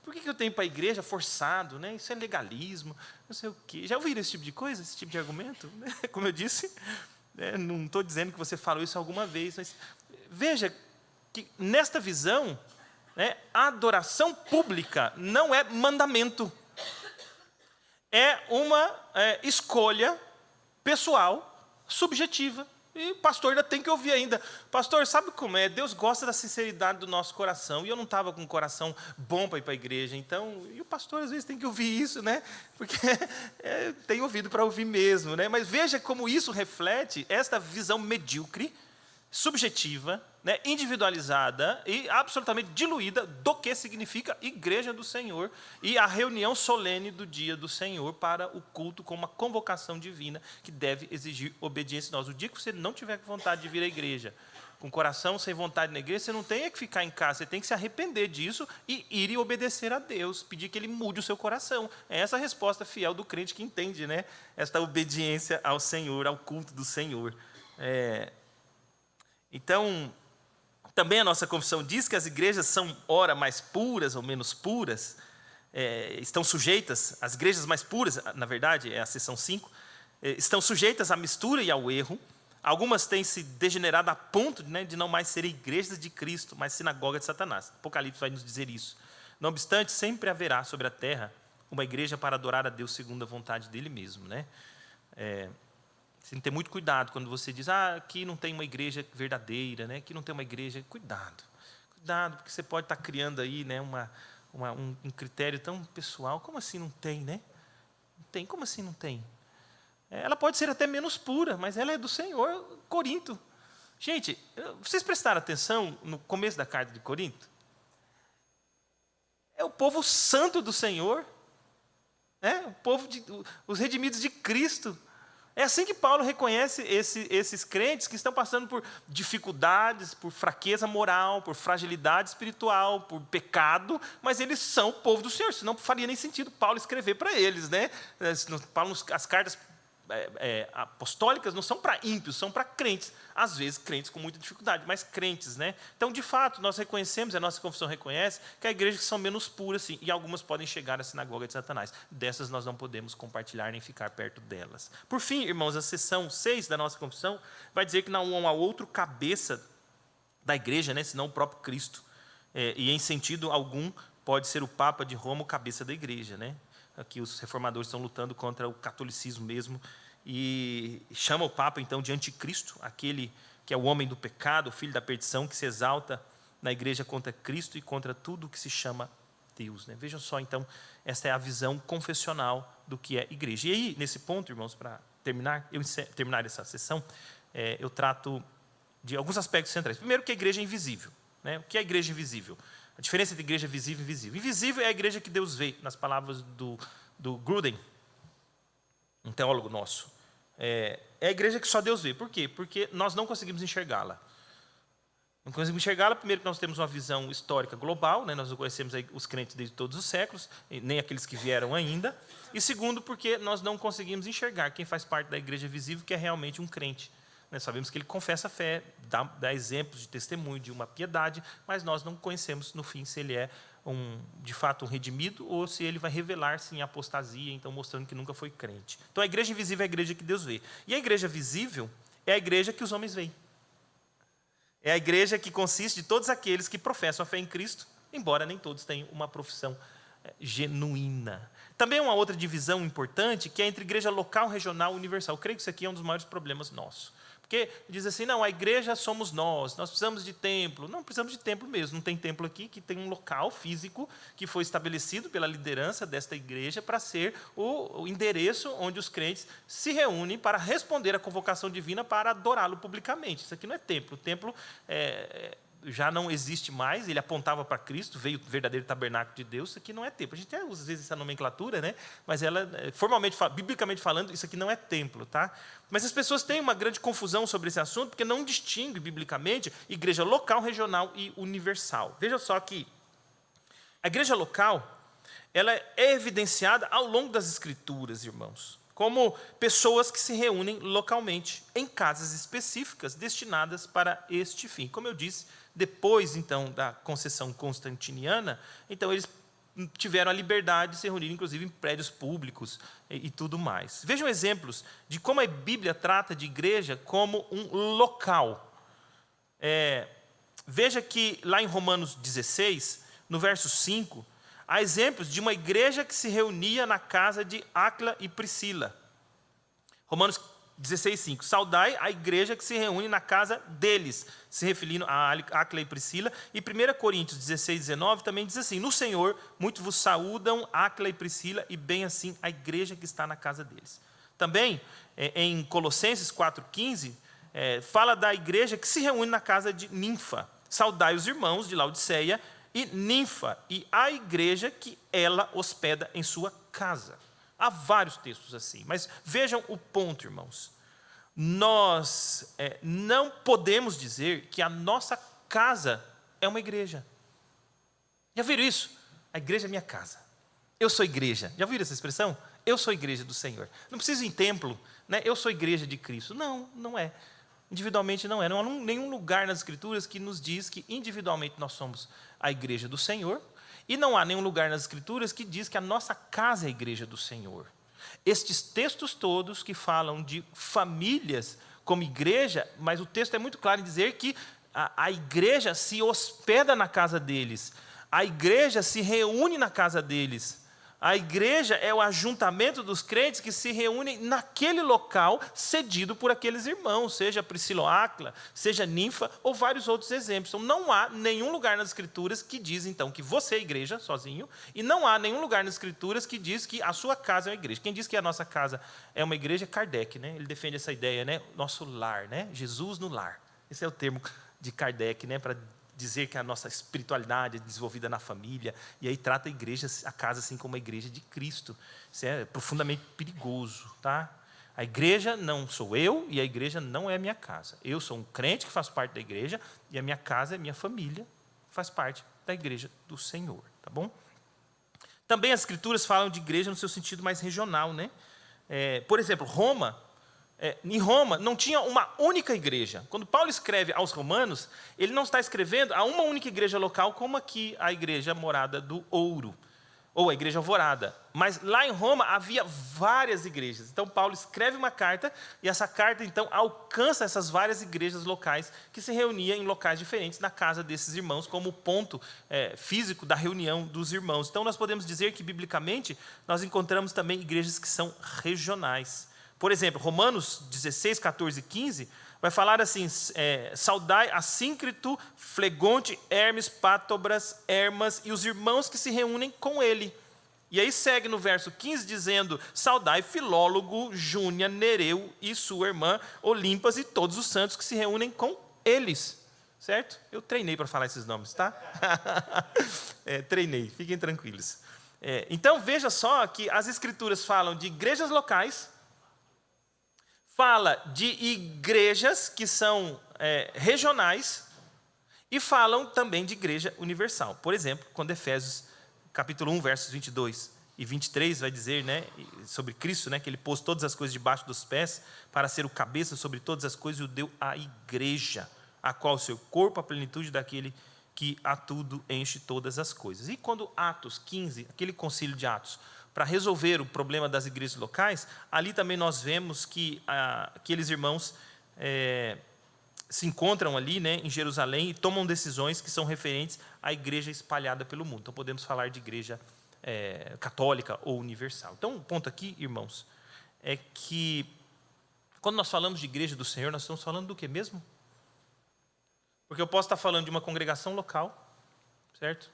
Speaker 1: Por que eu tenho para a igreja forçado, né? Isso é legalismo, não sei o quê. Já ouviram esse tipo de coisa, esse tipo de argumento? Como eu disse, não estou dizendo que você falou isso alguma vez, mas veja que nesta visão, né, a adoração pública não é mandamento. É uma escolha pessoal, subjetiva. E o pastor ainda tem que ouvir ainda. Pastor, sabe como é? Deus gosta da sinceridade do nosso coração. E eu não estava com um coração bom para ir para a igreja. Então, e o pastor às vezes tem que ouvir isso, né? Porque tem ouvido para ouvir mesmo, né? Mas veja como isso reflete esta visão medíocre, subjetiva, né, individualizada e absolutamente diluída do que significa igreja do Senhor e a reunião solene do dia do Senhor para o culto com uma convocação divina que deve exigir obediência de nós. O dia que você não tiver vontade de vir à igreja, com o coração sem vontade na igreja, você não tem que ficar em casa, você tem que se arrepender disso e ir e obedecer a Deus, pedir que Ele mude o seu coração. É essa a resposta fiel do crente que entende, né, esta obediência ao Senhor, ao culto do Senhor. Então, também a nossa confissão diz que as igrejas são, ora, mais puras ou menos puras, estão sujeitas, as igrejas mais puras, na verdade, é a seção 5, estão sujeitas à mistura e ao erro. Algumas têm se degenerado a ponto, né, de não mais serem igrejas de Cristo, mas sinagoga de Satanás. Apocalipse vai nos dizer isso. Não obstante, sempre haverá sobre a terra uma igreja para adorar a Deus segundo a vontade dele mesmo, né? Você tem que ter muito cuidado quando você diz, aqui não tem uma igreja verdadeira, né? Aqui não tem uma igreja. Cuidado, porque você pode estar criando aí, né, um critério tão pessoal. Como assim não tem, né? Não tem, como assim não tem? Ela pode ser até menos pura, mas ela é do Senhor. Corinto. Gente, vocês prestaram atenção no começo da carta de Corinto? É o povo santo do Senhor, o povo os redimidos de Cristo. É assim que Paulo reconhece esses crentes que estão passando por dificuldades, por fraqueza moral, por fragilidade espiritual, por pecado, mas eles são o povo do Senhor, senão não faria nem sentido Paulo escrever para eles, né? As cartas apostólicas não são para ímpios, são para crentes, às vezes crentes com muita dificuldade, mas crentes, né? Então, de fato, nós reconhecemos, a nossa confissão reconhece que há igrejas que são menos puras, sim, e algumas podem chegar à sinagoga de Satanás. Dessas nós não podemos compartilhar nem ficar perto delas. Por fim, irmãos, a seção 6 da nossa confissão vai dizer que não há outro cabeça da igreja, né, senão o próprio Cristo. E em sentido algum pode ser o Papa de Roma o cabeça da igreja, né? Aqui os reformadores estão lutando contra o catolicismo mesmo, e chama o Papa, então, de anticristo, aquele que é o homem do pecado, o filho da perdição, que se exalta na igreja contra Cristo e contra tudo que se chama Deus, né? Vejam só, então, essa é a visão confessional do que é igreja. E aí, nesse ponto, irmãos, para terminar essa sessão, eu trato de alguns aspectos centrais. Primeiro, que a igreja é invisível, né? O que é a igreja invisível? A diferença entre igreja visível e invisível. Invisível é a igreja que Deus vê, nas palavras do Gruden, um teólogo nosso. É a igreja que só Deus vê. Por quê? Porque nós não conseguimos enxergá-la. Não conseguimos enxergá-la, primeiro, que nós temos uma visão histórica global, né? Nós não conhecemos os crentes desde todos os séculos, nem aqueles que vieram ainda. E segundo, porque nós não conseguimos enxergar quem faz parte da igreja visível, que é realmente um crente. Nós sabemos que ele confessa a fé, dá exemplos de testemunho de uma piedade, mas nós não conhecemos, no fim, se ele é de fato um redimido ou se ele vai revelar-se em apostasia, então mostrando que nunca foi crente. Então a igreja invisível é a igreja que Deus vê. E a igreja visível é a igreja que os homens veem. É a igreja que consiste de todos aqueles que professam a fé em Cristo, embora nem todos tenham uma profissão genuína. Também uma outra divisão importante, que é entre igreja local, regional e universal. Eu creio que isso aqui é um dos maiores problemas nossos. Porque diz assim, não, a igreja somos nós precisamos de templo. Não precisamos de templo mesmo, não tem templo aqui, que tem um local físico que foi estabelecido pela liderança desta igreja para ser o endereço onde os crentes se reúnem para responder à convocação divina para adorá-lo publicamente. Isso aqui não é templo. O templo já não existe mais, ele apontava para Cristo, veio o verdadeiro tabernáculo de Deus. Isso aqui não é templo. A gente até usa às vezes essa nomenclatura, né? Mas ela, formalmente, biblicamente falando, isso aqui não é templo, tá? Mas as pessoas têm uma grande confusão sobre esse assunto, porque não distingue biblicamente igreja local, regional e universal. Veja só que a igreja local, ela é evidenciada ao longo das Escrituras, irmãos, como pessoas que se reúnem localmente, em casas específicas destinadas para este fim. Como eu disse, depois, então, da concessão constantiniana, então eles tiveram a liberdade de se reunir, inclusive, em prédios públicos e tudo mais. Vejam exemplos de como a Bíblia trata de igreja como um local. Veja que, lá em Romanos 16, no verso 5, há exemplos de uma igreja que se reunia na casa de Áquila e Priscila. Romanos 16:5. Saudai a igreja que se reúne na casa deles, se referindo a Áquila e Priscila. E 1 Coríntios 16:19 também diz assim: no Senhor, muitos vos saúdam, Áquila e Priscila, e bem assim a igreja que está na casa deles. Também, em Colossenses 4:15, fala da igreja que se reúne na casa de Ninfa. Saudai os irmãos de Laodiceia e Ninfa, e a igreja que ela hospeda em sua casa. Há vários textos assim, mas vejam o ponto, irmãos. Nós não podemos dizer que a nossa casa é uma igreja. Já viram isso? A igreja é minha casa. Eu sou igreja. Já viram essa expressão? Eu sou igreja do Senhor. Não preciso ir em templo, né? Eu sou igreja de Cristo. Não, não é. Individualmente não é. Não há nenhum lugar nas Escrituras que nos diz que individualmente nós somos a igreja do Senhor. E não há nenhum lugar nas Escrituras que diz que a nossa casa é a igreja do Senhor. Estes textos todos que falam de famílias como igreja, mas o texto é muito claro em dizer que a igreja se hospeda na casa deles. A igreja se reúne na casa deles. A igreja é o ajuntamento dos crentes que se reúnem naquele local cedido por aqueles irmãos, seja Priscila ou Áquila, seja Ninfa ou vários outros exemplos. Então não há nenhum lugar nas Escrituras que diz então que você é igreja sozinho, e não há nenhum lugar nas Escrituras que diz que a sua casa é uma igreja. Quem diz que a nossa casa é uma igreja é Kardec, né? Ele defende essa ideia, né? Nosso lar, né? Jesus no lar. Esse é o termo de Kardec, né? Para dizer que a nossa espiritualidade é desenvolvida na família, e aí trata a igreja, a casa assim como a igreja de Cristo. Isso é profundamente perigoso, tá? A igreja não sou eu, e a igreja não é a minha casa. Eu sou um crente que faz parte da igreja, e a minha casa é minha família, faz parte da igreja do Senhor, tá bom? Também as Escrituras falam de igreja no seu sentido mais regional, né? Por exemplo, em Roma não tinha uma única igreja. Quando Paulo escreve aos romanos, ele não está escrevendo a uma única igreja local, como aqui a igreja Morada do Ouro, ou a igreja Alvorada. Mas lá em Roma havia várias igrejas. Então Paulo escreve uma carta, e essa carta então alcança essas várias igrejas locais, que se reuniam em locais diferentes na casa desses irmãos, como ponto físico da reunião dos irmãos. Então nós podemos dizer que, biblicamente, nós encontramos também igrejas que são regionais. Por exemplo, Romanos 16, 14 e 15, vai falar assim: saudai Assíncrito, Flegonte, Hermes, Pátobras, Hermas e os irmãos que se reúnem com ele. E aí segue no verso 15 dizendo: saudai Filólogo, Júnia, Nereu e sua irmã Olimpas e todos os santos que se reúnem com eles. Certo? Eu treinei para falar esses nomes, tá? Treinei, fiquem tranquilos. Então veja só que as Escrituras falam de igrejas locais, fala de igrejas que são regionais, e falam também de igreja universal. Por exemplo, quando Efésios capítulo 1, versos 22 e 23 vai dizer, né, sobre Cristo, né, que ele pôs todas as coisas debaixo dos pés para ser o cabeça sobre todas as coisas, e o deu à igreja, a qual o seu corpo, a plenitude daquele que a tudo enche todas as coisas. E quando Atos 15, aquele concílio de Atos, para resolver o problema das igrejas locais, ali também nós vemos que aqueles irmãos se encontram ali, né, em Jerusalém, e tomam decisões que são referentes à igreja espalhada pelo mundo. Então podemos falar de igreja católica ou universal. Então o ponto aqui, irmãos, é que quando nós falamos de igreja do Senhor, nós estamos falando do que mesmo? Porque eu posso estar falando de uma congregação local, certo?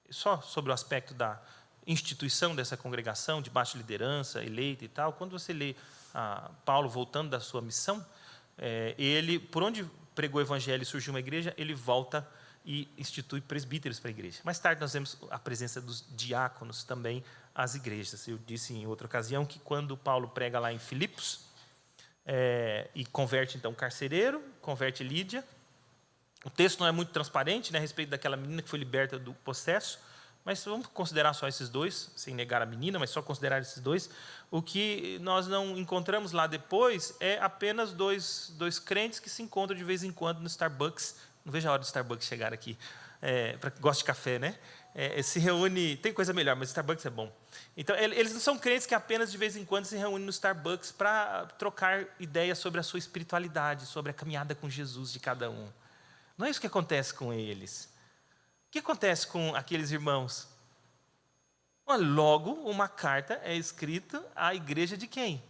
Speaker 1: Só sobre o aspecto da instituição dessa congregação, de baixa liderança, eleita e tal. Quando você lê Paulo voltando da sua missão, ele, por onde pregou o evangelho e surgiu uma igreja, ele volta e institui presbíteros para a igreja. Mais tarde nós vemos a presença dos diáconos também às igrejas. Eu disse em outra ocasião que quando Paulo prega lá em Filipos, e converte então carcereiro, converte Lídia, o texto não é muito transparente, né, a respeito daquela menina que foi liberta do possesso, mas vamos considerar só esses dois, sem negar a menina, mas só considerar esses dois. O que nós não encontramos lá depois é apenas dois crentes que se encontram de vez em quando no Starbucks. Não vejo a hora do Starbucks chegar aqui, para quem gosta de café, né? Se reúne, tem coisa melhor, mas Starbucks é bom. Então, eles não são crentes que apenas de vez em quando se reúnem no Starbucks para trocar ideias sobre a sua espiritualidade, sobre a caminhada com Jesus de cada um. Não é isso que acontece com eles. que acontece com aqueles irmãos? Logo, uma carta é escrita à igreja de quem?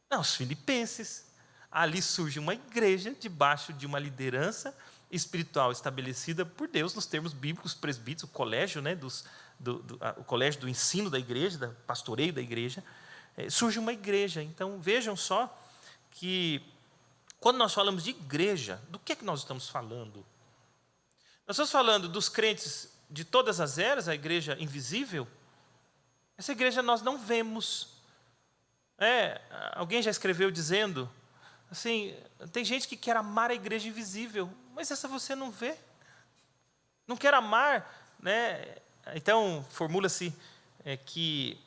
Speaker 1: Não, os filipenses. Ali surge uma igreja debaixo de uma liderança espiritual estabelecida por Deus nos termos bíblicos, presbíteros, o colégio, né, o colégio do ensino da igreja, do pastoreio da igreja. Surge uma igreja. Então, vejam só que, quando nós falamos de igreja, do que é que nós estamos falando? Nós estamos falando dos crentes de todas as eras, a igreja invisível. Essa igreja nós não vemos. Alguém já escreveu dizendo, assim, tem gente que quer amar a igreja invisível, mas essa você não vê. Não quer amar, né? Então, formula-se que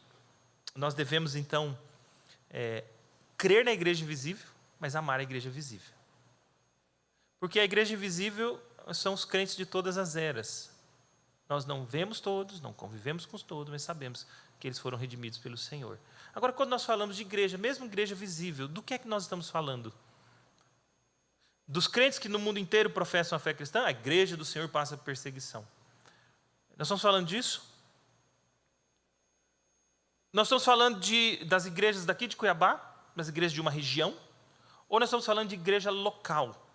Speaker 1: nós devemos, então, crer na igreja invisível, mas amar a igreja visível. Porque a igreja invisível são os crentes de todas as eras. Nós não vemos todos, não convivemos com todos, mas sabemos que eles foram redimidos pelo Senhor. Agora, quando nós falamos de igreja, mesmo igreja visível, do que é que nós estamos falando? Dos crentes que no mundo inteiro professam a fé cristã, a igreja do Senhor passa por perseguição. Nós estamos falando disso? Nós estamos falando das igrejas daqui de Cuiabá, das igrejas de uma região, ou nós estamos falando de igreja local?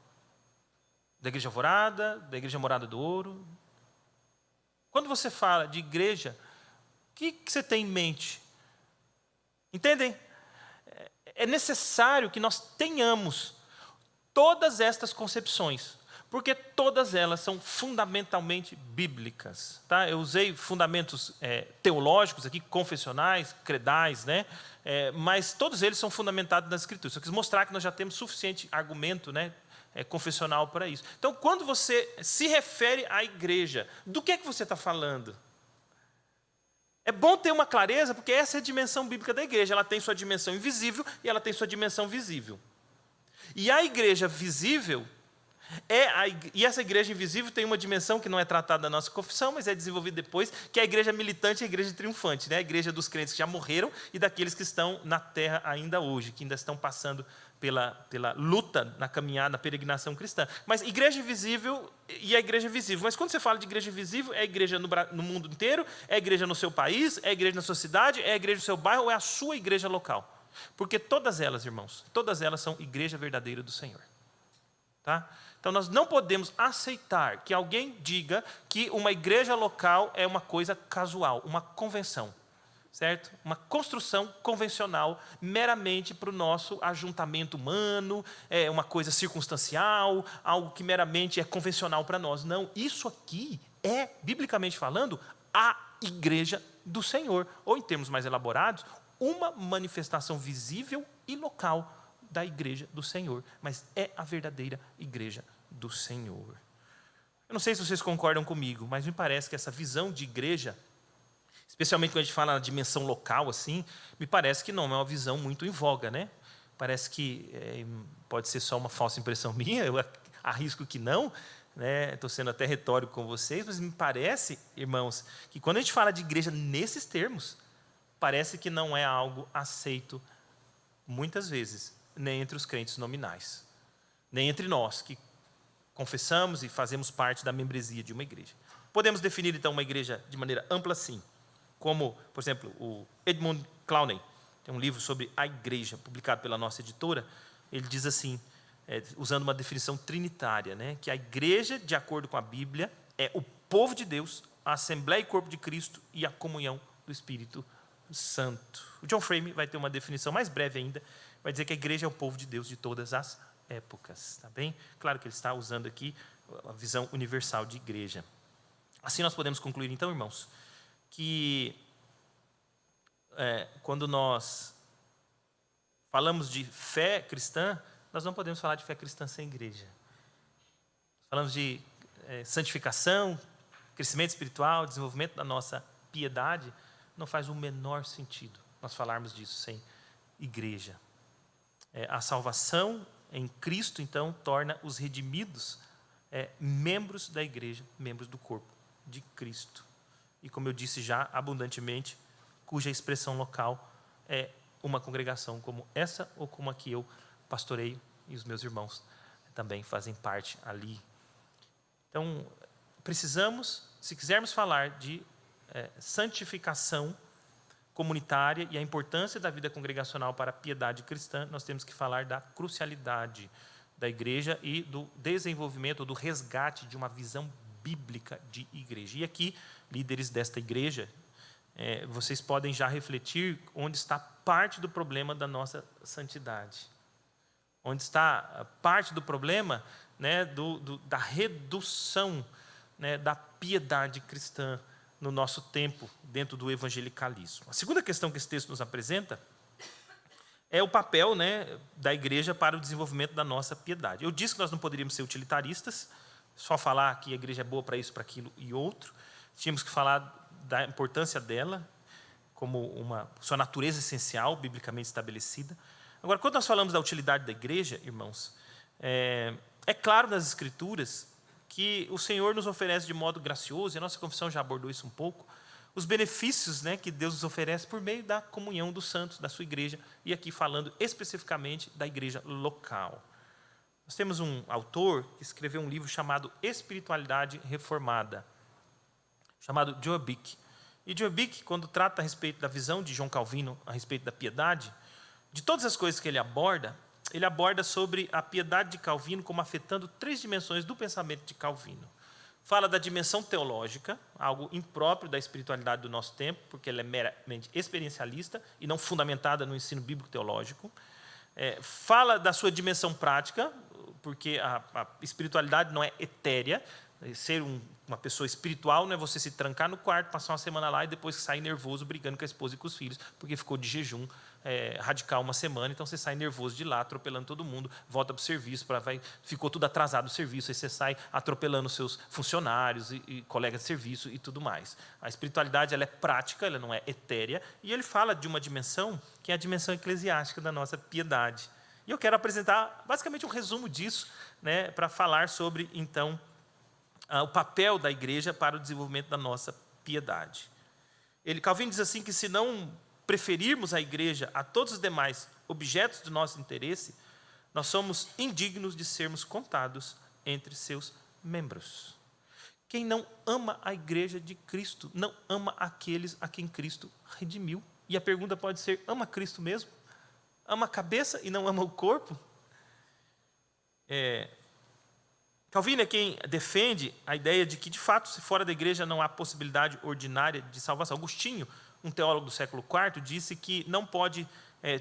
Speaker 1: Da igreja Alvorada, da igreja Morada do Ouro? Quando você fala de igreja, o que você tem em mente? Entendem? É necessário que nós tenhamos todas estas concepções, porque todas elas são fundamentalmente bíblicas. Tá? Eu usei fundamentos teológicos aqui, confessionais, credais, né? Mas todos eles são fundamentados nas Escrituras. Eu quis mostrar que nós já temos suficiente argumento, né, confessional para isso. Então, quando você se refere à igreja, do que é que você está falando? É bom ter uma clareza, porque essa é a dimensão bíblica da igreja. Ela tem sua dimensão invisível e ela tem sua dimensão visível. E a igreja visível, e essa igreja invisível tem uma dimensão que não é tratada na nossa confissão, mas é desenvolvida depois, que é a igreja militante e a igreja triunfante, né? A igreja dos crentes que já morreram e daqueles que estão na terra ainda hoje, que ainda estão passando pela luta na caminhada, na peregrinação cristã. Mas igreja invisível e a igreja visível. Mas quando você fala de igreja visível, é a igreja no mundo inteiro, é a igreja no seu país, é a igreja na sua cidade, é a igreja no seu bairro, ou é a sua igreja local? Porque todas elas, irmãos, todas elas são igreja verdadeira do Senhor. Tá? Então, nós não podemos aceitar que alguém diga que uma igreja local é uma coisa casual, uma convenção. Certo? Uma construção convencional meramente para o nosso ajuntamento humano, uma coisa circunstancial, algo que meramente é convencional para nós. Não, isso aqui é, biblicamente falando, a igreja do Senhor, ou em termos mais elaborados, uma manifestação visível e local da igreja do Senhor, mas é a verdadeira igreja do Senhor. Eu não sei se vocês concordam comigo, mas me parece que essa visão de igreja, especialmente quando a gente fala na dimensão local, assim, me parece que não é uma visão muito em voga, né? Parece que pode ser só uma falsa impressão minha, eu arrisco que não, né? Estou sendo até retórico com vocês, mas me parece, irmãos, que quando a gente fala de igreja nesses termos, parece que não é algo aceito, muitas vezes, nem entre os crentes nominais, nem entre nós, que confessamos e fazemos parte da membresia de uma igreja. Podemos definir, então, uma igreja de maneira ampla, sim. Como, por exemplo, o Edmund Clowney, tem um livro sobre a igreja, publicado pela nossa editora. Ele diz assim, usando uma definição trinitária, né, que a igreja, de acordo com a Bíblia, é o povo de Deus, a assembleia e corpo de Cristo e a comunhão do Espírito Santo. O John Frame vai ter uma definição mais breve ainda, vai dizer que a igreja é o povo de Deus de todas as épocas. Tá bem? Claro que ele está usando aqui a visão universal de igreja. Assim nós podemos concluir, então, irmãos, que quando nós falamos de fé cristã, nós não podemos falar de fé cristã sem igreja. Falamos de santificação, crescimento espiritual, desenvolvimento da nossa piedade, não faz o menor sentido nós falarmos disso sem igreja. A salvação em Cristo, então, torna os redimidos membros da igreja, membros do corpo de Cristo. E, como eu disse já abundantemente, cuja expressão local é uma congregação como essa ou como a que eu pastoreio e os meus irmãos também fazem parte ali. Então, precisamos, se quisermos falar de santificação comunitária e a importância da vida congregacional para a piedade cristã, nós temos que falar da crucialidade da igreja e do desenvolvimento, do resgate de uma visão bíblica de igreja. E aqui, líderes desta igreja, vocês podem já refletir onde está parte do problema da nossa santidade. Onde está parte do problema, né, da redução, né, da piedade cristã no nosso tempo, dentro do evangelicalismo. A segunda questão que esse texto nos apresenta é o papel, né, da igreja para o desenvolvimento da nossa piedade. Eu disse que nós não poderíamos ser utilitaristas, só falar que a igreja é boa para isso, para aquilo e outro. Tínhamos que falar da importância dela, como sua natureza essencial, biblicamente estabelecida. Agora, quando nós falamos da utilidade da igreja, irmãos, é claro nas Escrituras que o Senhor nos oferece de modo gracioso, e a nossa confissão já abordou isso um pouco, os benefícios, né, que Deus nos oferece por meio da comunhão dos santos, da sua igreja, e aqui falando especificamente da igreja local. Nós temos um autor que escreveu um livro chamado Espiritualidade Reformada, chamado Joe Bick. E Joe Bick, quando trata a respeito da visão de João Calvino a respeito da piedade, de todas as coisas que ele aborda sobre a piedade de Calvino como afetando 3 dimensões do pensamento de Calvino. Fala da dimensão teológica, algo impróprio da espiritualidade do nosso tempo, porque ela é meramente experiencialista e não fundamentada no ensino bíblico teológico. Fala da sua dimensão prática, porque a espiritualidade não é etérea. Ser uma pessoa espiritual não é você se trancar no quarto, passar uma semana lá e depois sair nervoso brigando com a esposa e com os filhos, porque ficou de jejum radical uma semana, então você sai nervoso de lá, atropelando todo mundo, volta para o serviço, ficou tudo atrasado o serviço, aí você sai atropelando os seus funcionários e colegas de serviço e tudo mais. A espiritualidade ela é prática, ela não é etérea, e ele fala de uma dimensão que é a dimensão eclesiástica da nossa piedade. E eu quero apresentar basicamente um resumo disso, né, para falar sobre, então, o papel da igreja para o desenvolvimento da nossa piedade. Calvino diz assim que se não preferirmos a igreja a todos os demais objetos do nosso interesse, nós somos indignos de sermos contados entre seus membros. Quem não ama a igreja de Cristo, não ama aqueles a quem Cristo redimiu. E a pergunta pode ser, ama Cristo mesmo? Ama a cabeça e não ama o corpo? Calvino é quem defende a ideia de que, de fato, se fora da igreja não há possibilidade ordinária de salvação. Agostinho, um teólogo do século IV, disse que não pode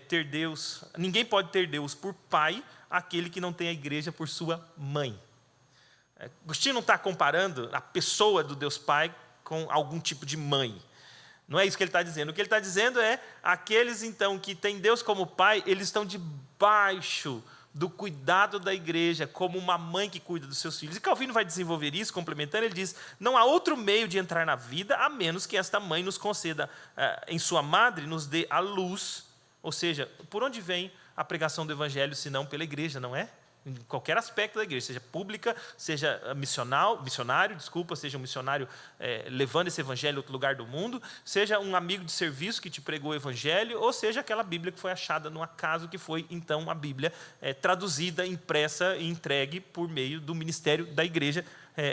Speaker 1: ter Deus, ninguém pode ter Deus por pai, aquele que não tem a igreja por sua mãe. Agostinho não está comparando a pessoa do Deus Pai com algum tipo de mãe. Não é isso que ele está dizendo. O que ele está dizendo é, aqueles, então, que têm Deus como pai, eles estão debaixo do cuidado da igreja, como uma mãe que cuida dos seus filhos. E Calvino vai desenvolver isso, complementando, ele diz, não há outro meio de entrar na vida, a menos que esta mãe nos conceda, em sua madre, nos dê a luz, ou seja, por onde vem a pregação do evangelho, se não pela igreja, não é? Em qualquer aspecto da igreja, seja pública, seja missionário, seja um missionário levando esse evangelho a outro lugar do mundo, seja um amigo de serviço que te pregou o evangelho, ou seja aquela Bíblia que foi achada no acaso, que foi então a Bíblia traduzida, impressa e entregue por meio do ministério da igreja,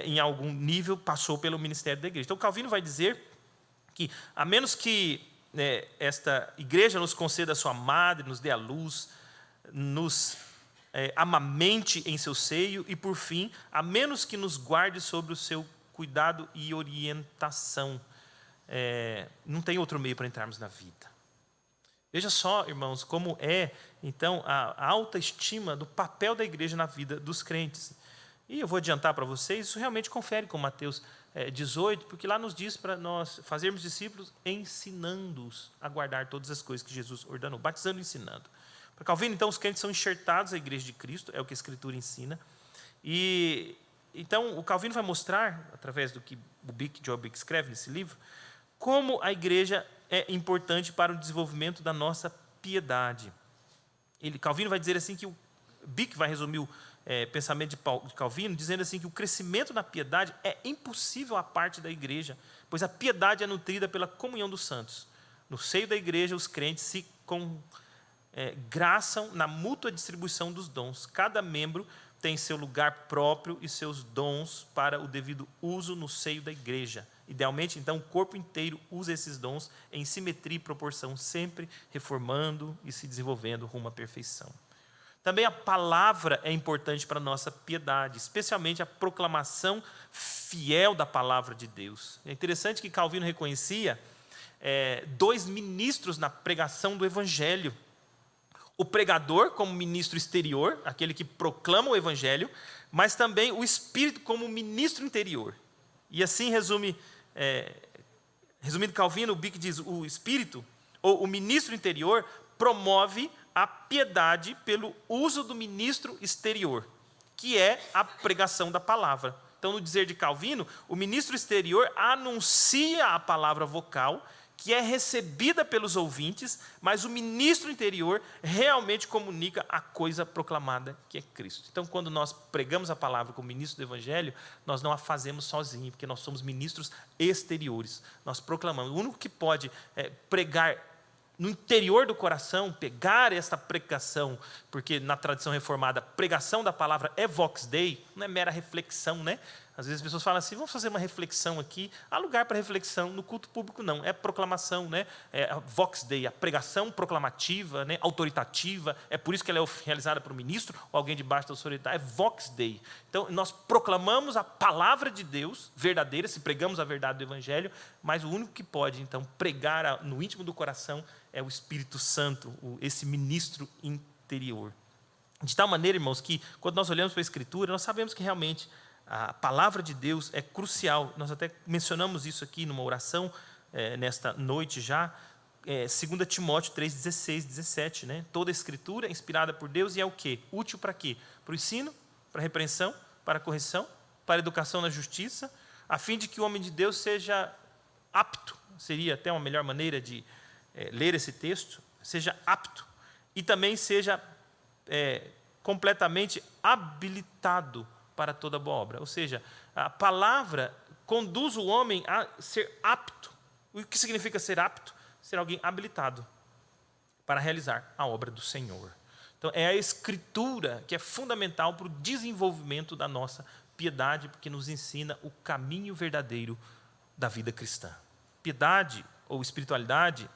Speaker 1: em algum nível passou pelo ministério da igreja. Então Calvino vai dizer que, a menos que esta igreja nos conceda a sua madre, nos dê a luz, nos amamente em seu seio e, por fim, a menos que nos guarde sobre o seu cuidado e orientação, não tem outro meio para entrarmos na vida. Veja só, irmãos, como então, a alta estima do papel da igreja na vida dos crentes. E eu vou adiantar para vocês, isso realmente confere com Mateus 18, porque lá nos diz para nós fazermos discípulos ensinando-os a guardar todas as coisas que Jesus ordenou, batizando e ensinando. Para Calvino, então, os crentes são enxertados à igreja de Cristo, é o que a Escritura ensina. E então, o Calvino vai mostrar, através do que Joe Bick escreve nesse livro, como a igreja é importante para o desenvolvimento da nossa piedade. Calvino vai dizer assim que o Bick vai resumir o pensamento de Calvino, dizendo assim que o crescimento na piedade é impossível à parte da igreja, pois a piedade é nutrida pela comunhão dos santos. No seio da igreja, os crentes se graçam na mútua distribuição dos dons, cada membro tem seu lugar próprio e seus dons para o devido uso no seio da igreja. Idealmente, então, o corpo inteiro usa esses dons em simetria e proporção, sempre reformando e se desenvolvendo rumo à perfeição. Também a palavra é importante para a nossa piedade, especialmente a proclamação fiel da palavra de Deus. É interessante que Calvino reconhecia dois ministros na pregação do Evangelho. O pregador como ministro exterior, aquele que proclama o Evangelho, mas também o Espírito como ministro interior. E assim resumindo Calvino, o Bick diz, o Espírito, ou o ministro interior, promove a piedade pelo uso do ministro exterior, que é a pregação da palavra. Então, no dizer de Calvino, o ministro exterior anuncia a palavra vocal, que é recebida pelos ouvintes, mas o ministro interior realmente comunica a coisa proclamada, que é Cristo. Então, quando nós pregamos a palavra como ministro do Evangelho, nós não a fazemos sozinhos, porque nós somos ministros exteriores. Nós proclamamos. O único que pode pregar no interior do coração, pegar esta pregação, porque na tradição reformada, a pregação da palavra é vox dei, não é mera reflexão, né? Às vezes as pessoas falam assim, vamos fazer uma reflexão aqui. Há lugar para reflexão, no culto público não, é proclamação, né? É a vox dei, a pregação proclamativa, né? Autoritativa, é por isso que ela é realizada por um ministro ou alguém debaixo da autoridade, é vox dei. Então, nós proclamamos a palavra de Deus verdadeira, se pregamos a verdade do Evangelho, mas o único que pode, então, pregar no íntimo do coração é o Espírito Santo, esse ministro interior. De tal maneira, irmãos, que quando nós olhamos para a Escritura, nós sabemos que realmente a palavra de Deus é crucial. Nós até mencionamos isso aqui numa oração, nesta noite já, 2 Timóteo 3, 16, 17. Né? Toda a Escritura é inspirada por Deus e é o quê? Útil para quê? Para o ensino, para a repreensão, para a correção, para a educação na justiça, a fim de que o homem de Deus seja apto, seria até uma melhor maneira de ler esse texto, seja apto e também seja completamente habilitado para toda boa obra. Ou seja, a palavra conduz o homem a ser apto. O que significa ser apto? Ser alguém habilitado para realizar a obra do Senhor. Então, é a Escritura que é fundamental para o desenvolvimento da nossa piedade, porque nos ensina o caminho verdadeiro da vida cristã. Piedade ou espiritualidade,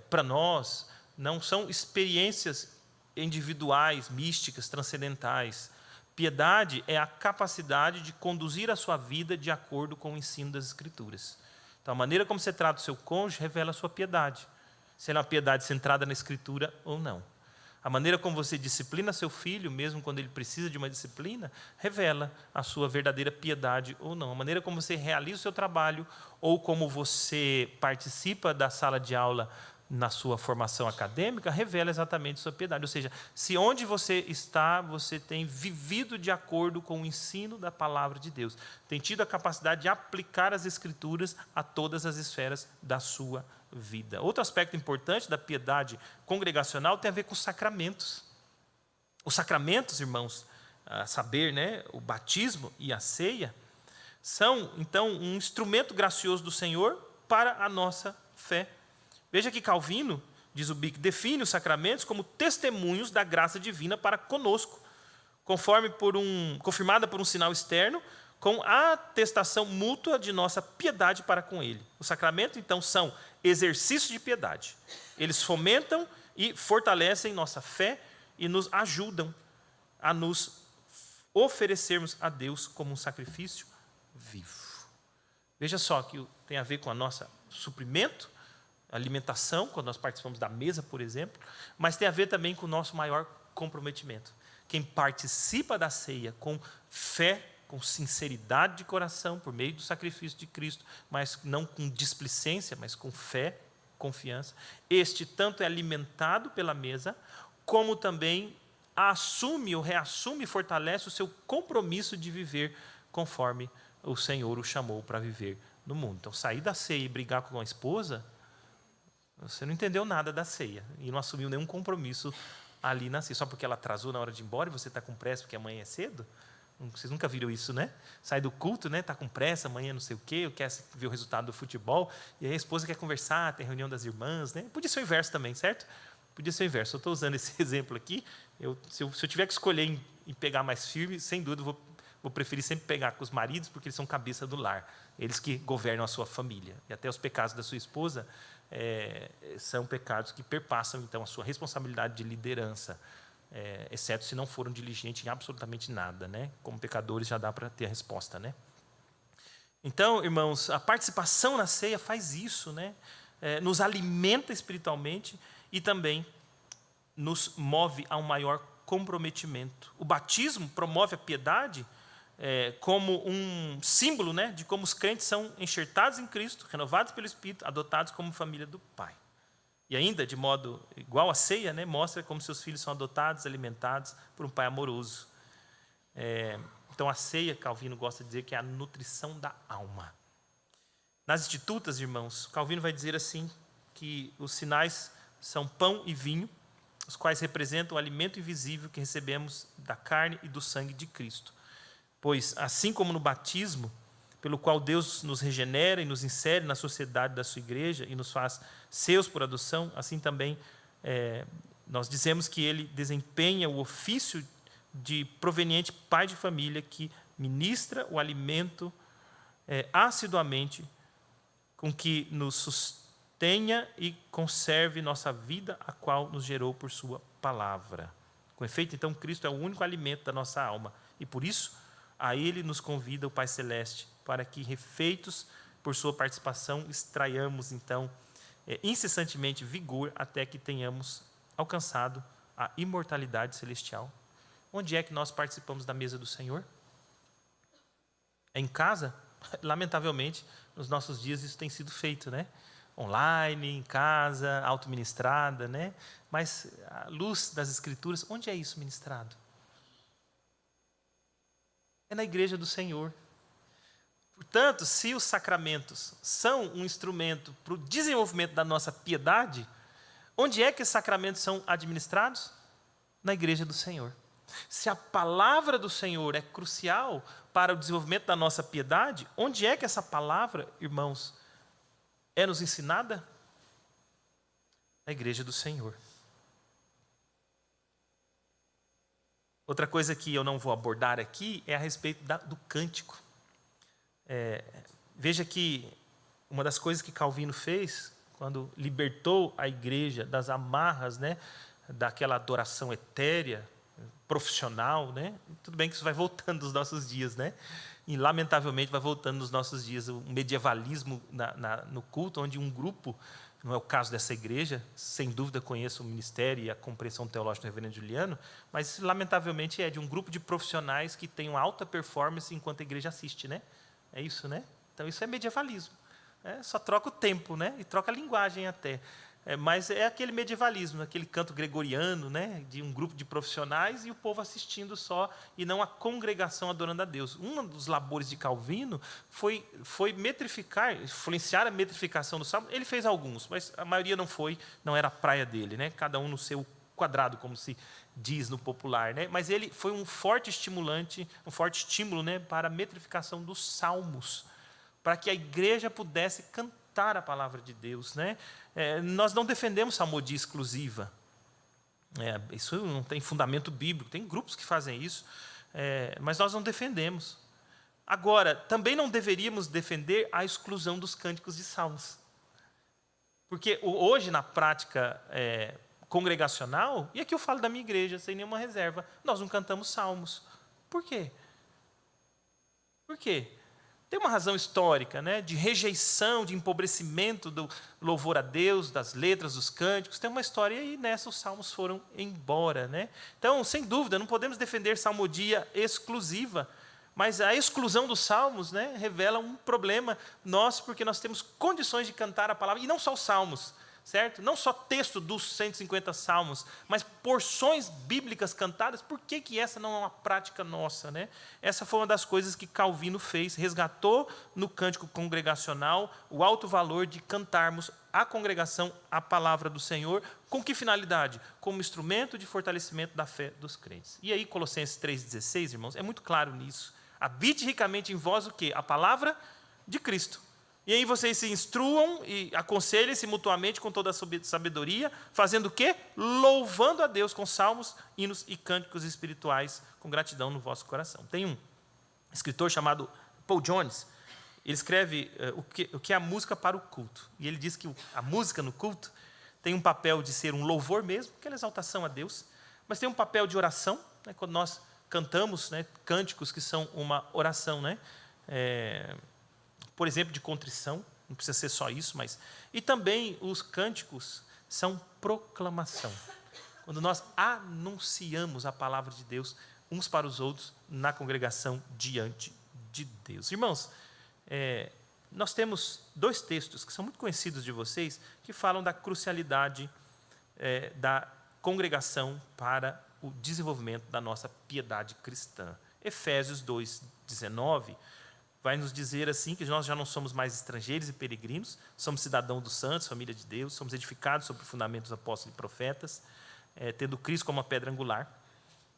Speaker 1: para nós, não são experiências individuais, místicas, transcendentais. Piedade é a capacidade de conduzir a sua vida de acordo com o ensino das Escrituras. Então, a maneira como você trata o seu cônjuge revela a sua piedade. Se ela é uma piedade centrada na Escritura ou não. A maneira como você disciplina seu filho, mesmo quando ele precisa de uma disciplina, revela a sua verdadeira piedade ou não. A maneira como você realiza o seu trabalho ou como você participa da sala de aula na sua formação acadêmica, revela exatamente a sua piedade. Ou seja, se onde você está, você tem vivido de acordo com o ensino da palavra de Deus, tem tido a capacidade de aplicar as Escrituras a todas as esferas da sua vida. Outro aspecto importante da piedade congregacional tem a ver com os sacramentos. Os sacramentos, irmãos, a saber, né, o batismo e a ceia, são, então, um instrumento gracioso do Senhor para a nossa fé. Veja que Calvino, diz o Bick, define os sacramentos como testemunhos da graça divina para conosco, confirmada por um sinal externo, com a atestação mútua de nossa piedade para com ele. Os sacramentos, então, são exercícios de piedade. Eles fomentam e fortalecem nossa fé e nos ajudam a nos oferecermos a Deus como um sacrifício vivo. Veja só que tem a ver com a nossa suprimento, alimentação, quando nós participamos da mesa, por exemplo, mas tem a ver também com o nosso maior comprometimento. Quem participa da ceia com fé, com sinceridade de coração, por meio do sacrifício de Cristo, mas não com displicência, mas com fé, confiança, este tanto é alimentado pela mesa, como também assume ou reassume e fortalece o seu compromisso de viver conforme o Senhor o chamou para viver no mundo. Então, sair da ceia e brigar com uma esposa, você não entendeu nada da ceia e não assumiu nenhum compromisso ali na ceia. Só porque ela atrasou na hora de ir embora e você está com pressa porque amanhã é cedo? Vocês nunca viram isso, né? Sai do culto, né? Está com pressa, amanhã não sei o quê, quer ver o resultado do futebol, e aí a esposa quer conversar, tem reunião das irmãs, né? Podia ser o inverso também, certo? Podia ser o inverso. Eu estou usando esse exemplo aqui. Se eu tiver que escolher em pegar mais firme, sem dúvida, vou preferir sempre pegar com os maridos, porque eles são cabeça do lar, eles que governam a sua família. E até os pecados da sua esposa são pecados que perpassam, então, a sua responsabilidade de liderança, exceto se não foram diligentes em absolutamente nada, né? Como pecadores já dá para ter a resposta, né? Então, irmãos, a participação na ceia faz isso, né? Nos alimenta espiritualmente e também nos move a um maior comprometimento. O batismo promove a piedade como um símbolo, né, de como os crentes são enxertados em Cristo, renovados pelo Espírito, adotados como família do Pai. E ainda, de modo igual à ceia, né, mostra como seus filhos são adotados, alimentados por um Pai amoroso. Então, a ceia, Calvino gosta de dizer que é a nutrição da alma. Nas Institutas, irmãos, Calvino vai dizer assim, que os sinais são pão e vinho, os quais representam o alimento invisível que recebemos da carne e do sangue de Cristo. Pois, assim como no batismo, pelo qual Deus nos regenera e nos insere na sociedade da sua igreja e nos faz seus por adoção, assim também nós dizemos que ele desempenha o ofício de proveniente pai de família que ministra o alimento assiduamente com que nos sustenha e conserve nossa vida, a qual nos gerou por sua palavra. Com efeito, então, Cristo é o único alimento da nossa alma e, por isso, a Ele nos convida o Pai Celeste para que, refeitos por sua participação, extraiamos, então, incessantemente vigor até que tenhamos alcançado a imortalidade celestial. Onde é que nós participamos da mesa do Senhor? É em casa? Lamentavelmente, nos nossos dias isso tem sido feito, né? Online, em casa, autoministrada, né? Mas a luz das Escrituras, onde é isso ministrado? É na igreja do Senhor. Portanto, se os sacramentos são um instrumento para o desenvolvimento da nossa piedade, onde é que esses sacramentos são administrados? Na igreja do Senhor. Se a palavra do Senhor é crucial para o desenvolvimento da nossa piedade, onde é que essa palavra, irmãos, é nos ensinada? Na igreja do Senhor. Outra coisa que eu não vou abordar aqui é a respeito do cântico. Veja que uma das coisas que Calvino fez, quando libertou a igreja das amarras, né, daquela adoração etérea, profissional, né? Tudo bem que isso vai voltando nos nossos dias, né? E lamentavelmente vai voltando nos nossos dias o medievalismo no culto, onde um grupo, não é o caso dessa igreja, sem dúvida conheço o ministério e a compreensão teológica do reverendo Juliano, mas lamentavelmente é de um grupo de profissionais que tem uma alta performance enquanto a igreja assiste, né? É isso, né? Então isso é medievalismo. Só troca o tempo, né? E troca a linguagem até. Mas é aquele medievalismo, aquele canto gregoriano, né, de um grupo de profissionais e o povo assistindo só, e não a congregação adorando a Deus. Um dos labores de Calvino foi metrificar, influenciar a metrificação do salmo. Ele fez alguns, mas a maioria não era a praia dele, né, cada um no seu quadrado, como se diz no popular, né? Mas ele foi um forte estímulo, né, para a metrificação dos salmos, para que a igreja pudesse cantar a palavra de Deus, né? Nós não defendemos salmodia exclusiva. Isso não tem fundamento bíblico. Tem grupos que fazem isso, mas nós não defendemos. Agora, também não deveríamos defender a exclusão dos cânticos de salmos. Porque hoje, na prática congregacional, e aqui eu falo da minha igreja, sem nenhuma reserva, nós não cantamos salmos. Por quê? Por quê? Tem uma razão histórica, né, de rejeição, de empobrecimento do louvor a Deus, das letras, dos cânticos. Tem uma história e nessa os salmos foram embora, né? Então, sem dúvida, não podemos defender salmodia exclusiva, mas a exclusão dos salmos, né, revela um problema nosso, porque nós temos condições de cantar a palavra, e não só os salmos, certo? Não só texto dos 150 salmos, mas porções bíblicas cantadas. Por que essa não é uma prática nossa, né? Essa foi uma das coisas que Calvino fez, resgatou no cântico congregacional o alto valor de cantarmos a congregação a palavra do Senhor. Com que finalidade? Como instrumento de fortalecimento da fé dos crentes. E aí Colossenses 3,16, irmãos, é muito claro nisso. Habite ricamente em vós o quê? A palavra de Cristo. E aí vocês se instruam e aconselhem-se mutuamente com toda a sabedoria, fazendo o quê? Louvando a Deus com salmos, hinos e cânticos espirituais, com gratidão no vosso coração. Tem um escritor chamado Paul Jones, ele escreve o que é a música para o culto. E ele diz que a música no culto tem um papel de ser um louvor mesmo, aquela exaltação a Deus, mas tem um papel de oração, né, quando nós cantamos, né, cânticos que são uma oração, né, por exemplo, de contrição, não precisa ser só isso, mas... E também os cânticos são proclamação. Quando nós anunciamos a palavra de Deus uns para os outros na congregação diante de Deus. Irmãos, nós temos 2 textos que são muito conhecidos de vocês, que falam da crucialidade da congregação para o desenvolvimento da nossa piedade cristã. Efésios 2:19 vai nos dizer assim que nós já não somos mais estrangeiros e peregrinos, somos cidadãos dos santos, família de Deus, somos edificados sobre o fundamento dos apóstolos e profetas, tendo Cristo como a pedra angular,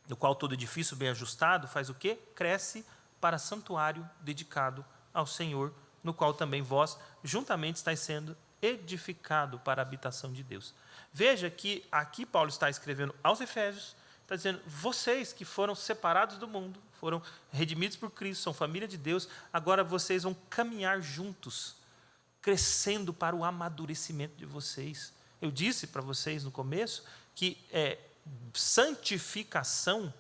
Speaker 1: no qual todo edifício bem ajustado faz o quê? Cresce para santuário dedicado ao Senhor, no qual também vós juntamente estáis sendo edificado para a habitação de Deus. Veja que aqui Paulo está escrevendo aos Efésios, está dizendo, vocês que foram separados do mundo, foram redimidos por Cristo, são família de Deus, agora vocês vão caminhar juntos, crescendo para o amadurecimento de vocês. Eu disse para vocês no começo que santificação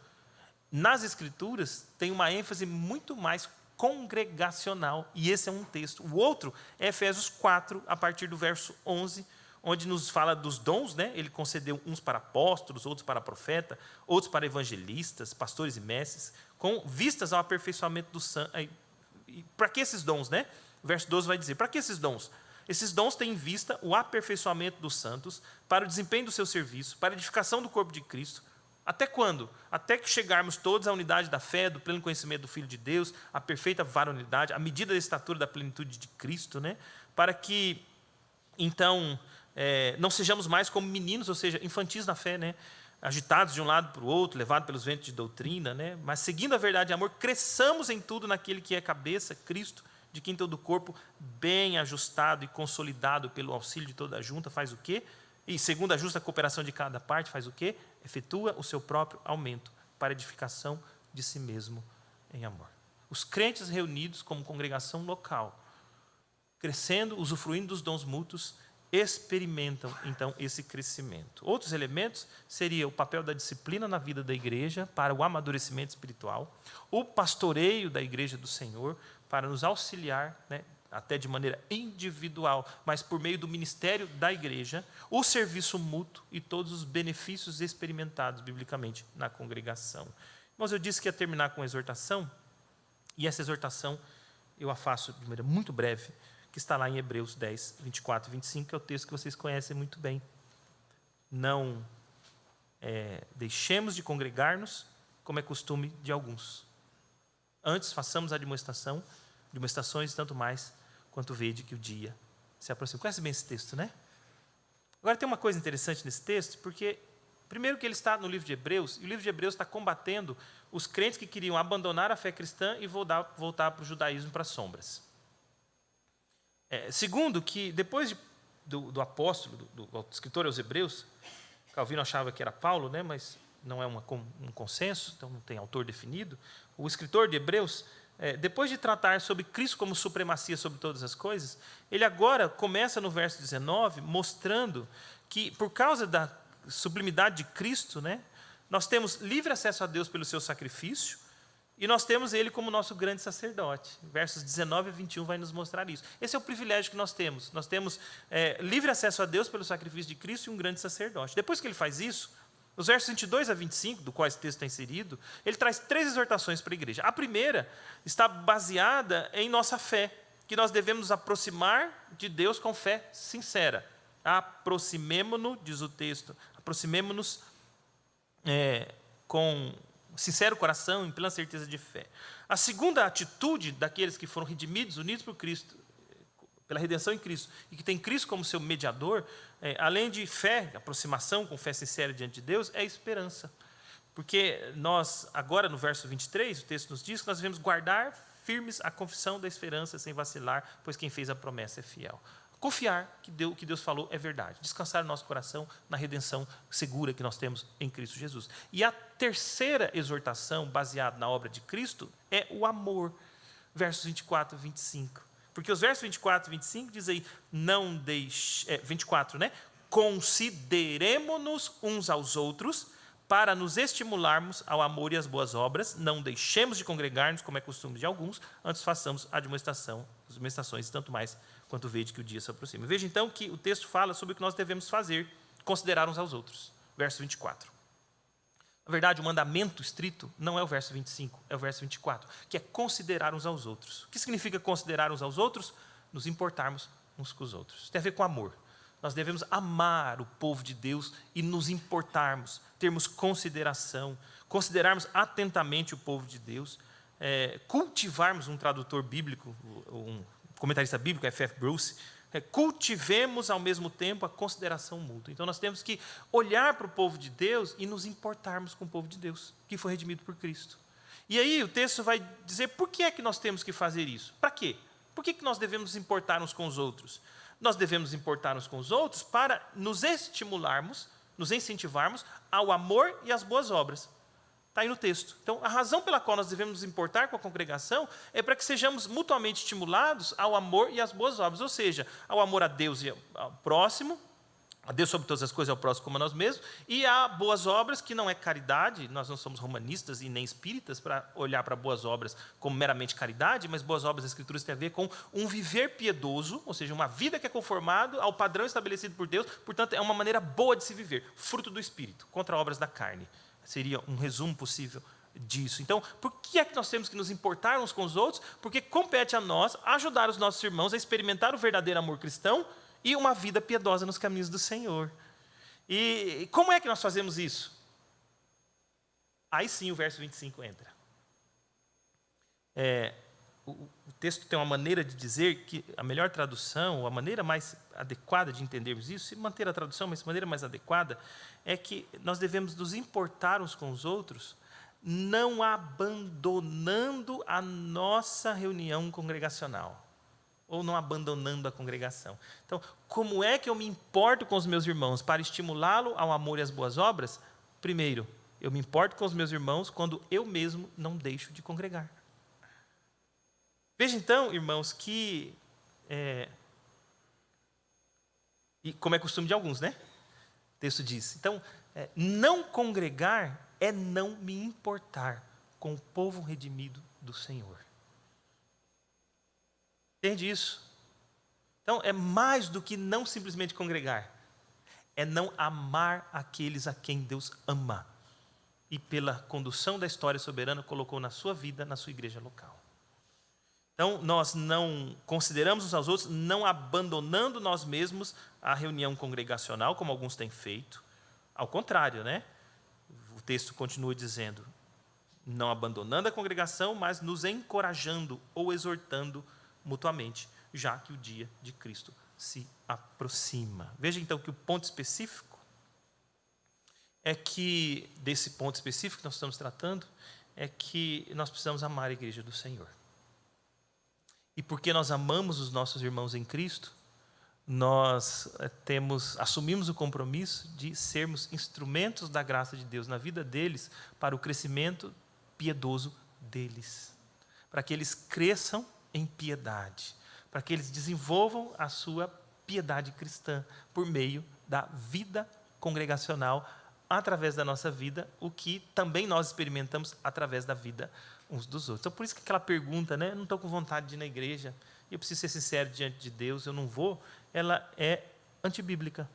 Speaker 1: nas Escrituras tem uma ênfase muito mais congregacional, e esse é um texto. O outro é Efésios 4, a partir do verso 11, onde nos fala dos dons, né? Ele concedeu uns para apóstolos, outros para profeta, outros para evangelistas, pastores e mestres, com vistas ao aperfeiçoamento dos santos. Para que esses dons, né? O verso 12 vai dizer, para que esses dons? Esses dons têm em vista o aperfeiçoamento dos santos, para o desempenho do seu serviço, para a edificação do corpo de Cristo. Até quando? Até que chegarmos todos à unidade da fé, do pleno conhecimento do Filho de Deus, à perfeita varonilidade, à medida da estatura da plenitude de Cristo, né? Para que, então, não sejamos mais como meninos, ou seja, infantis na fé, né? Agitados de um lado para o outro, levados pelos ventos de doutrina, né? Mas seguindo a verdade e amor, cresçamos em tudo naquele que é cabeça, Cristo, de quem todo o corpo, bem ajustado e consolidado pelo auxílio de toda a junta, faz o quê? E segundo a justa cooperação de cada parte, faz o quê? Efetua o seu próprio aumento para a edificação de si mesmo em amor. Os crentes reunidos como congregação local, crescendo, usufruindo dos dons mútuos, experimentam, então, esse crescimento. Outros elementos seria o papel da disciplina na vida da igreja para o amadurecimento espiritual, o pastoreio da igreja do Senhor para nos auxiliar, né, até de maneira individual, mas por meio do ministério da igreja, o serviço mútuo e todos os benefícios experimentados biblicamente na congregação. Mas eu disse que ia terminar com uma exortação, e essa exortação eu a faço de maneira muito breve, que está lá em Hebreus 10, 24 e 25, que é o texto que vocês conhecem muito bem. Não deixemos de congregar-nos, como é costume de alguns. Antes, façamos a demonstrações, tanto mais, quanto vede que o dia se aproxima. Conhece bem esse texto, né? Agora, tem uma coisa interessante nesse texto, porque, primeiro que ele está no livro de Hebreus, e o livro de Hebreus está combatendo os crentes que queriam abandonar a fé cristã e voltar para o judaísmo, para as sombras. Segundo, que depois do apóstolo, do escritor aos Hebreus, Calvino achava que era Paulo, né, mas não é um consenso, então não tem autor definido, o escritor de Hebreus, depois de tratar sobre Cristo como supremacia sobre todas as coisas, ele agora começa no verso 19, mostrando que por causa da sublimidade de Cristo, né, nós temos livre acesso a Deus pelo seu sacrifício, e nós temos ele como nosso grande sacerdote. Versos 19 a 21 vai nos mostrar isso. Esse é o privilégio que nós temos. Nós temos livre acesso a Deus pelo sacrifício de Cristo e um grande sacerdote. Depois que ele faz isso, nos versos 22 a 25, do qual esse texto está inserido, ele traz 3 exortações para a igreja. A primeira está baseada em nossa fé, que nós devemos nos aproximar de Deus com fé sincera. Aproximemo-nos, diz o texto, aproximemo-nos com sincero coração, em plena certeza de fé. A segunda atitude daqueles que foram redimidos, unidos por Cristo, pela redenção em Cristo, e que tem Cristo como seu mediador, além de fé, aproximação com fé sincera diante de Deus, é esperança. Porque nós, agora no verso 23, o texto nos diz que nós devemos guardar firmes à confissão da esperança sem vacilar, pois quem fez a promessa é fiel. Confiar que o que Deus falou é verdade. Descansar o nosso coração na redenção segura que nós temos em Cristo Jesus. E a terceira exortação, baseada na obra de Cristo, é o amor. Versos 24 e 25. Porque os versos 24 e 25 dizem aí, 24, né? Consideremo-nos uns aos outros para nos estimularmos ao amor e às boas obras, não deixemos de congregar-nos, como é costume de alguns, antes façamos a admoestações, tanto mais quanto vede que o dia se aproxima. Veja então que o texto fala sobre o que nós devemos fazer, considerar uns aos outros. Verso 24. Na verdade, o mandamento estrito não é o verso 25, é o verso 24, que é considerar uns aos outros. O que significa considerar uns aos outros? Nos importarmos uns com os outros. Isso tem a ver com amor. Nós devemos amar o povo de Deus e nos importarmos, termos consideração, considerarmos atentamente o povo de Deus, cultivarmos, um tradutor bíblico, um comentarista bíblico, F.F. Bruce, cultivemos ao mesmo tempo a consideração mútua. Então nós temos que olhar para o povo de Deus e nos importarmos com o povo de Deus, que foi redimido por Cristo. E aí o texto vai dizer por que é que nós temos que fazer isso. Para quê? Por que nós devemos nos importar uns com os outros? Nós devemos importar uns com os outros para nos estimularmos, nos incentivarmos ao amor e às boas obras. Está aí no texto. Então, a razão pela qual nós devemos nos importar com a congregação é para que sejamos mutuamente estimulados ao amor e às boas obras, ou seja, ao amor a Deus e ao próximo, a Deus sobre todas as coisas, ao próximo como a nós mesmos, e a boas obras, que não é caridade, nós não somos romanistas e nem espíritas para olhar para boas obras como meramente caridade, mas boas obras das Escrituras têm a ver com um viver piedoso, ou seja, uma vida que é conformado ao padrão estabelecido por Deus, portanto, é uma maneira boa de se viver, fruto do Espírito, contra obras da carne. Seria um resumo possível disso. Então, por que é que nós temos que nos importar uns com os outros? Porque compete a nós ajudar os nossos irmãos a experimentar o verdadeiro amor cristão e uma vida piedosa nos caminhos do Senhor. E como é que nós fazemos isso? Aí sim o verso 25 entra. O texto tem uma maneira de dizer que a melhor tradução, a maneira mais adequada de entendermos isso, se manter a tradução, mas a maneira mais adequada, é que nós devemos nos importar uns com os outros, não abandonando a nossa reunião congregacional, ou não abandonando a congregação. Então, como é que eu me importo com os meus irmãos para estimulá-lo ao amor e às boas obras? Primeiro, eu me importo com os meus irmãos quando eu mesmo não deixo de congregar. Veja então, irmãos, que, e como é costume de alguns, né? O texto diz, então, não congregar é não me importar com o povo redimido do Senhor. Entende isso? Então, é mais do que não simplesmente congregar, é não amar aqueles a quem Deus ama e pela condução da história soberana colocou na sua vida, na sua igreja local. Então, nós não consideramos uns aos outros, não abandonando nós mesmos a reunião congregacional, como alguns têm feito. Ao contrário, né? O texto continua dizendo, não abandonando a congregação, mas nos encorajando ou exortando mutuamente, já que o dia de Cristo se aproxima. Veja então que o ponto específico é que, desse ponto específico que nós estamos tratando, é que nós precisamos amar a igreja do Senhor. E porque nós amamos os nossos irmãos em Cristo, nós assumimos o compromisso de sermos instrumentos da graça de Deus na vida deles para o crescimento piedoso deles, para que eles cresçam em piedade, para que eles desenvolvam a sua piedade cristã por meio da vida congregacional, através da nossa vida, o que também nós experimentamos através da vida uns dos outros. Então, por isso que aquela pergunta, né, eu não estou com vontade de ir na igreja, eu preciso ser sincero diante de Deus, eu não vou, ela é antibíblica,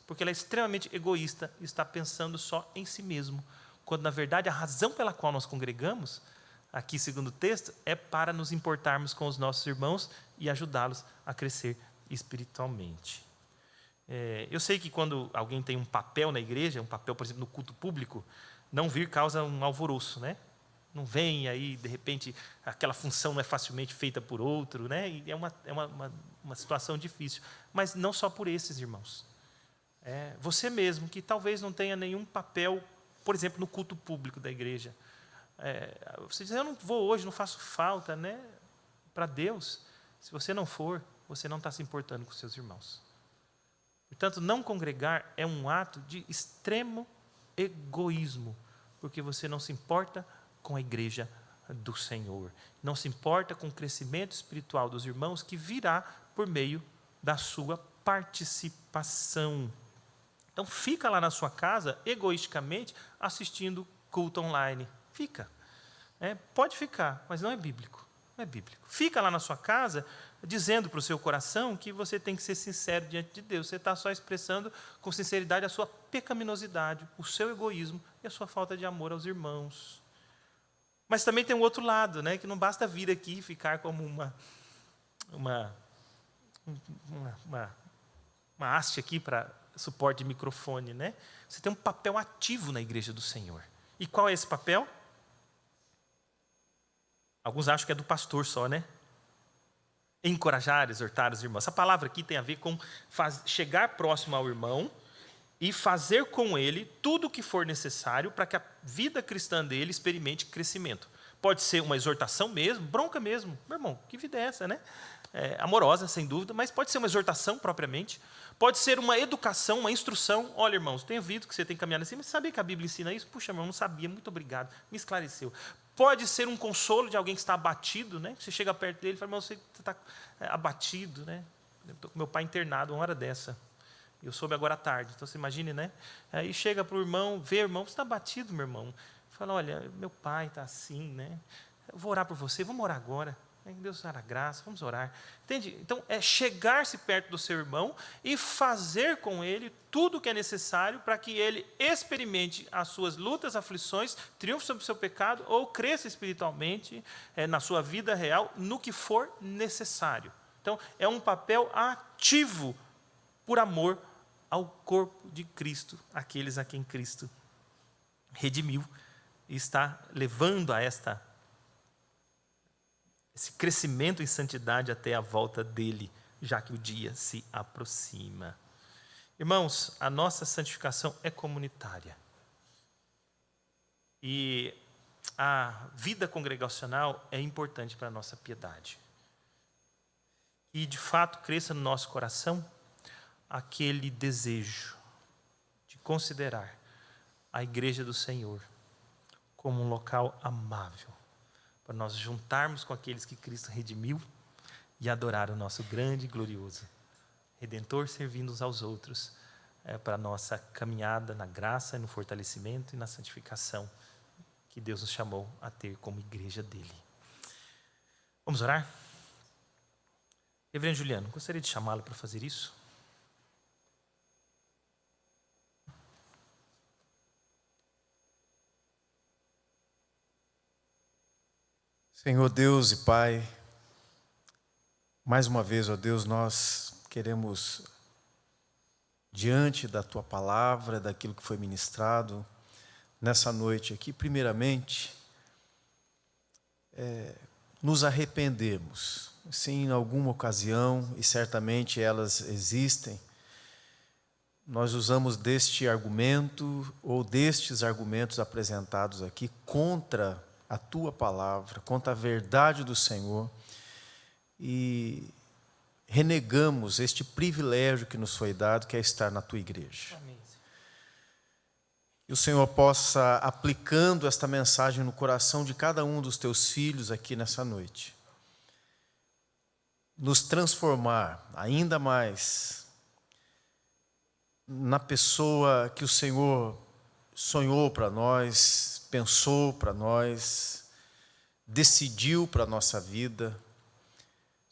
Speaker 1: porque ela é extremamente egoísta, está pensando só em si mesmo, quando, na verdade, a razão pela qual nós congregamos, aqui, segundo o texto, é para nos importarmos com os nossos irmãos e ajudá-los a crescer espiritualmente. Eu sei que quando alguém tem um papel na igreja, um papel, por exemplo, no culto público, não vir causa um alvoroço, né? Não vem aí, de repente, aquela função não é facilmente feita por outro, né? E é uma situação difícil. Mas não só por esses irmãos. Você mesmo, que talvez não tenha nenhum papel, por exemplo, no culto público da igreja, Você diz, eu não vou hoje, não faço falta, né? Para Deus, se você não for, você não está se importando com seus irmãos. Portanto, não congregar é um ato de extremo egoísmo, porque você não se importa com a igreja do Senhor, não se importa com o crescimento espiritual dos irmãos que virá por meio da sua participação. Então, fica lá na sua casa, egoisticamente, assistindo culto online. Fica. Pode ficar, mas não é bíblico. Não é bíblico. Fica lá na sua casa, dizendo para o seu coração que você tem que ser sincero diante de Deus. Você está só expressando com sinceridade a sua pecaminosidade, o seu egoísmo e a sua falta de amor aos irmãos. Mas também tem um outro lado, né, que não basta vir aqui e ficar como uma haste aqui para suporte de microfone, né? Você tem um papel ativo na igreja do Senhor. E qual é esse papel? Alguns acham que é do pastor só, né? Encorajar, exortar os irmãos. Essa palavra aqui tem a ver com chegar próximo ao irmão e fazer com ele tudo o que for necessário para que a vida cristã dele experimente crescimento. Pode ser uma exortação mesmo, bronca mesmo. Meu irmão, que vida é essa, né? Amorosa, sem dúvida, mas pode ser uma exortação propriamente. Pode ser uma educação, uma instrução. Olha, irmãos, tenho ouvido que você tem caminhado assim, mas sabia que a Bíblia ensina isso? Puxa, irmão, não sabia, muito obrigado, me esclareceu. Pode ser um consolo de alguém que está abatido, né? Você chega perto dele e fala, irmão, você está abatido, né? Eu estou com meu pai internado uma hora dessa. Eu soube agora à tarde, então você imagine, né? Aí chega para o irmão, vê, irmão, você está abatido, meu irmão. Fala, olha, meu pai está assim, né? Eu vou orar por você, vamos orar agora. Deus dará graça, vamos orar. Entende? Então, é chegar-se perto do seu irmão e fazer com ele tudo o que é necessário para que ele experimente as suas lutas, aflições, triunfe sobre o seu pecado ou cresça espiritualmente na sua vida real, no que for necessário. Então, é um papel ativo por amor ao corpo de Cristo, aqueles a quem Cristo redimiu e está levando a esse crescimento em santidade até a volta dele, já que o dia se aproxima. Irmãos, a nossa santificação é comunitária. E a vida congregacional é importante para a nossa piedade. E, de fato, cresça no nosso coração aquele desejo de considerar a igreja do Senhor como um local amável, para nós juntarmos com aqueles que Cristo redimiu e adorar o nosso grande e glorioso Redentor, servindo uns aos outros, para a nossa caminhada na graça, no fortalecimento e na santificação que Deus nos chamou a ter como igreja dele. Vamos orar? Reverendo Juliano, gostaria de chamá-lo para fazer isso?
Speaker 2: Senhor Deus e Pai, mais uma vez, ó Deus, nós queremos, diante da Tua palavra, daquilo que foi ministrado nessa noite aqui, primeiramente, nos arrependermos. Se em alguma ocasião, e certamente elas existem, nós usamos deste argumento ou destes argumentos apresentados aqui contra a Tua palavra, contra a verdade do Senhor, e renegamos este privilégio que nos foi dado, que é estar na Tua igreja. Amém. Que o Senhor possa, aplicando esta mensagem no coração de cada um dos Teus filhos aqui nessa noite, nos transformar ainda mais na pessoa que o Senhor sonhou para nós, pensou para nós, decidiu para a nossa vida.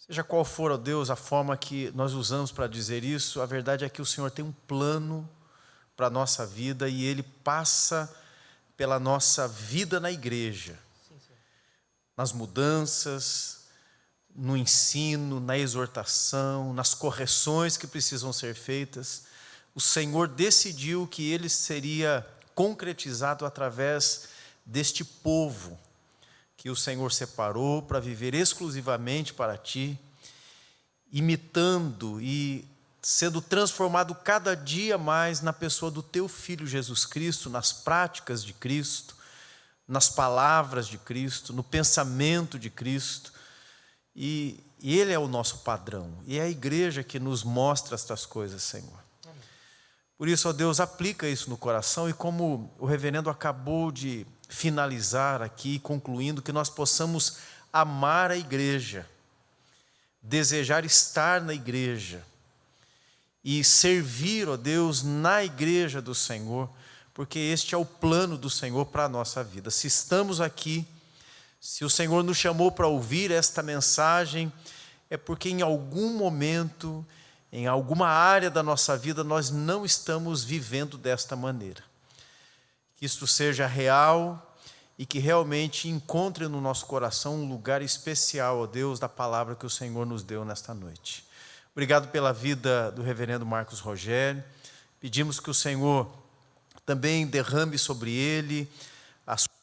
Speaker 2: Seja qual for, ó Deus, a forma que nós usamos para dizer isso, a verdade é que o Senhor tem um plano para a nossa vida e Ele passa pela nossa vida na igreja, nas mudanças, no ensino, na exortação, nas correções que precisam ser feitas. O Senhor decidiu que Ele seria concretizado através deste povo que o Senhor separou para viver exclusivamente para Ti, imitando e sendo transformado cada dia mais na pessoa do Teu Filho Jesus Cristo, nas práticas de Cristo, nas palavras de Cristo, no pensamento de Cristo. E Ele é o nosso padrão. E é a igreja que nos mostra estas coisas, Senhor. Por isso, ó Deus, aplica isso no coração. E como o reverendo acabou de finalizar aqui, concluindo, que nós possamos amar a igreja, desejar estar na igreja e servir, ó Deus, na igreja do Senhor, porque este é o plano do Senhor para a nossa vida. Se estamos aqui, se o Senhor nos chamou para ouvir esta mensagem, é porque em algum momento, em alguma área da nossa vida, nós não estamos vivendo desta maneira. Que isto seja real e que realmente encontre no nosso coração um lugar especial, ó Deus, da palavra que o Senhor nos deu nesta noite. Obrigado pela vida do reverendo Marcos Rogério. Pedimos que o Senhor também derrame sobre ele a sua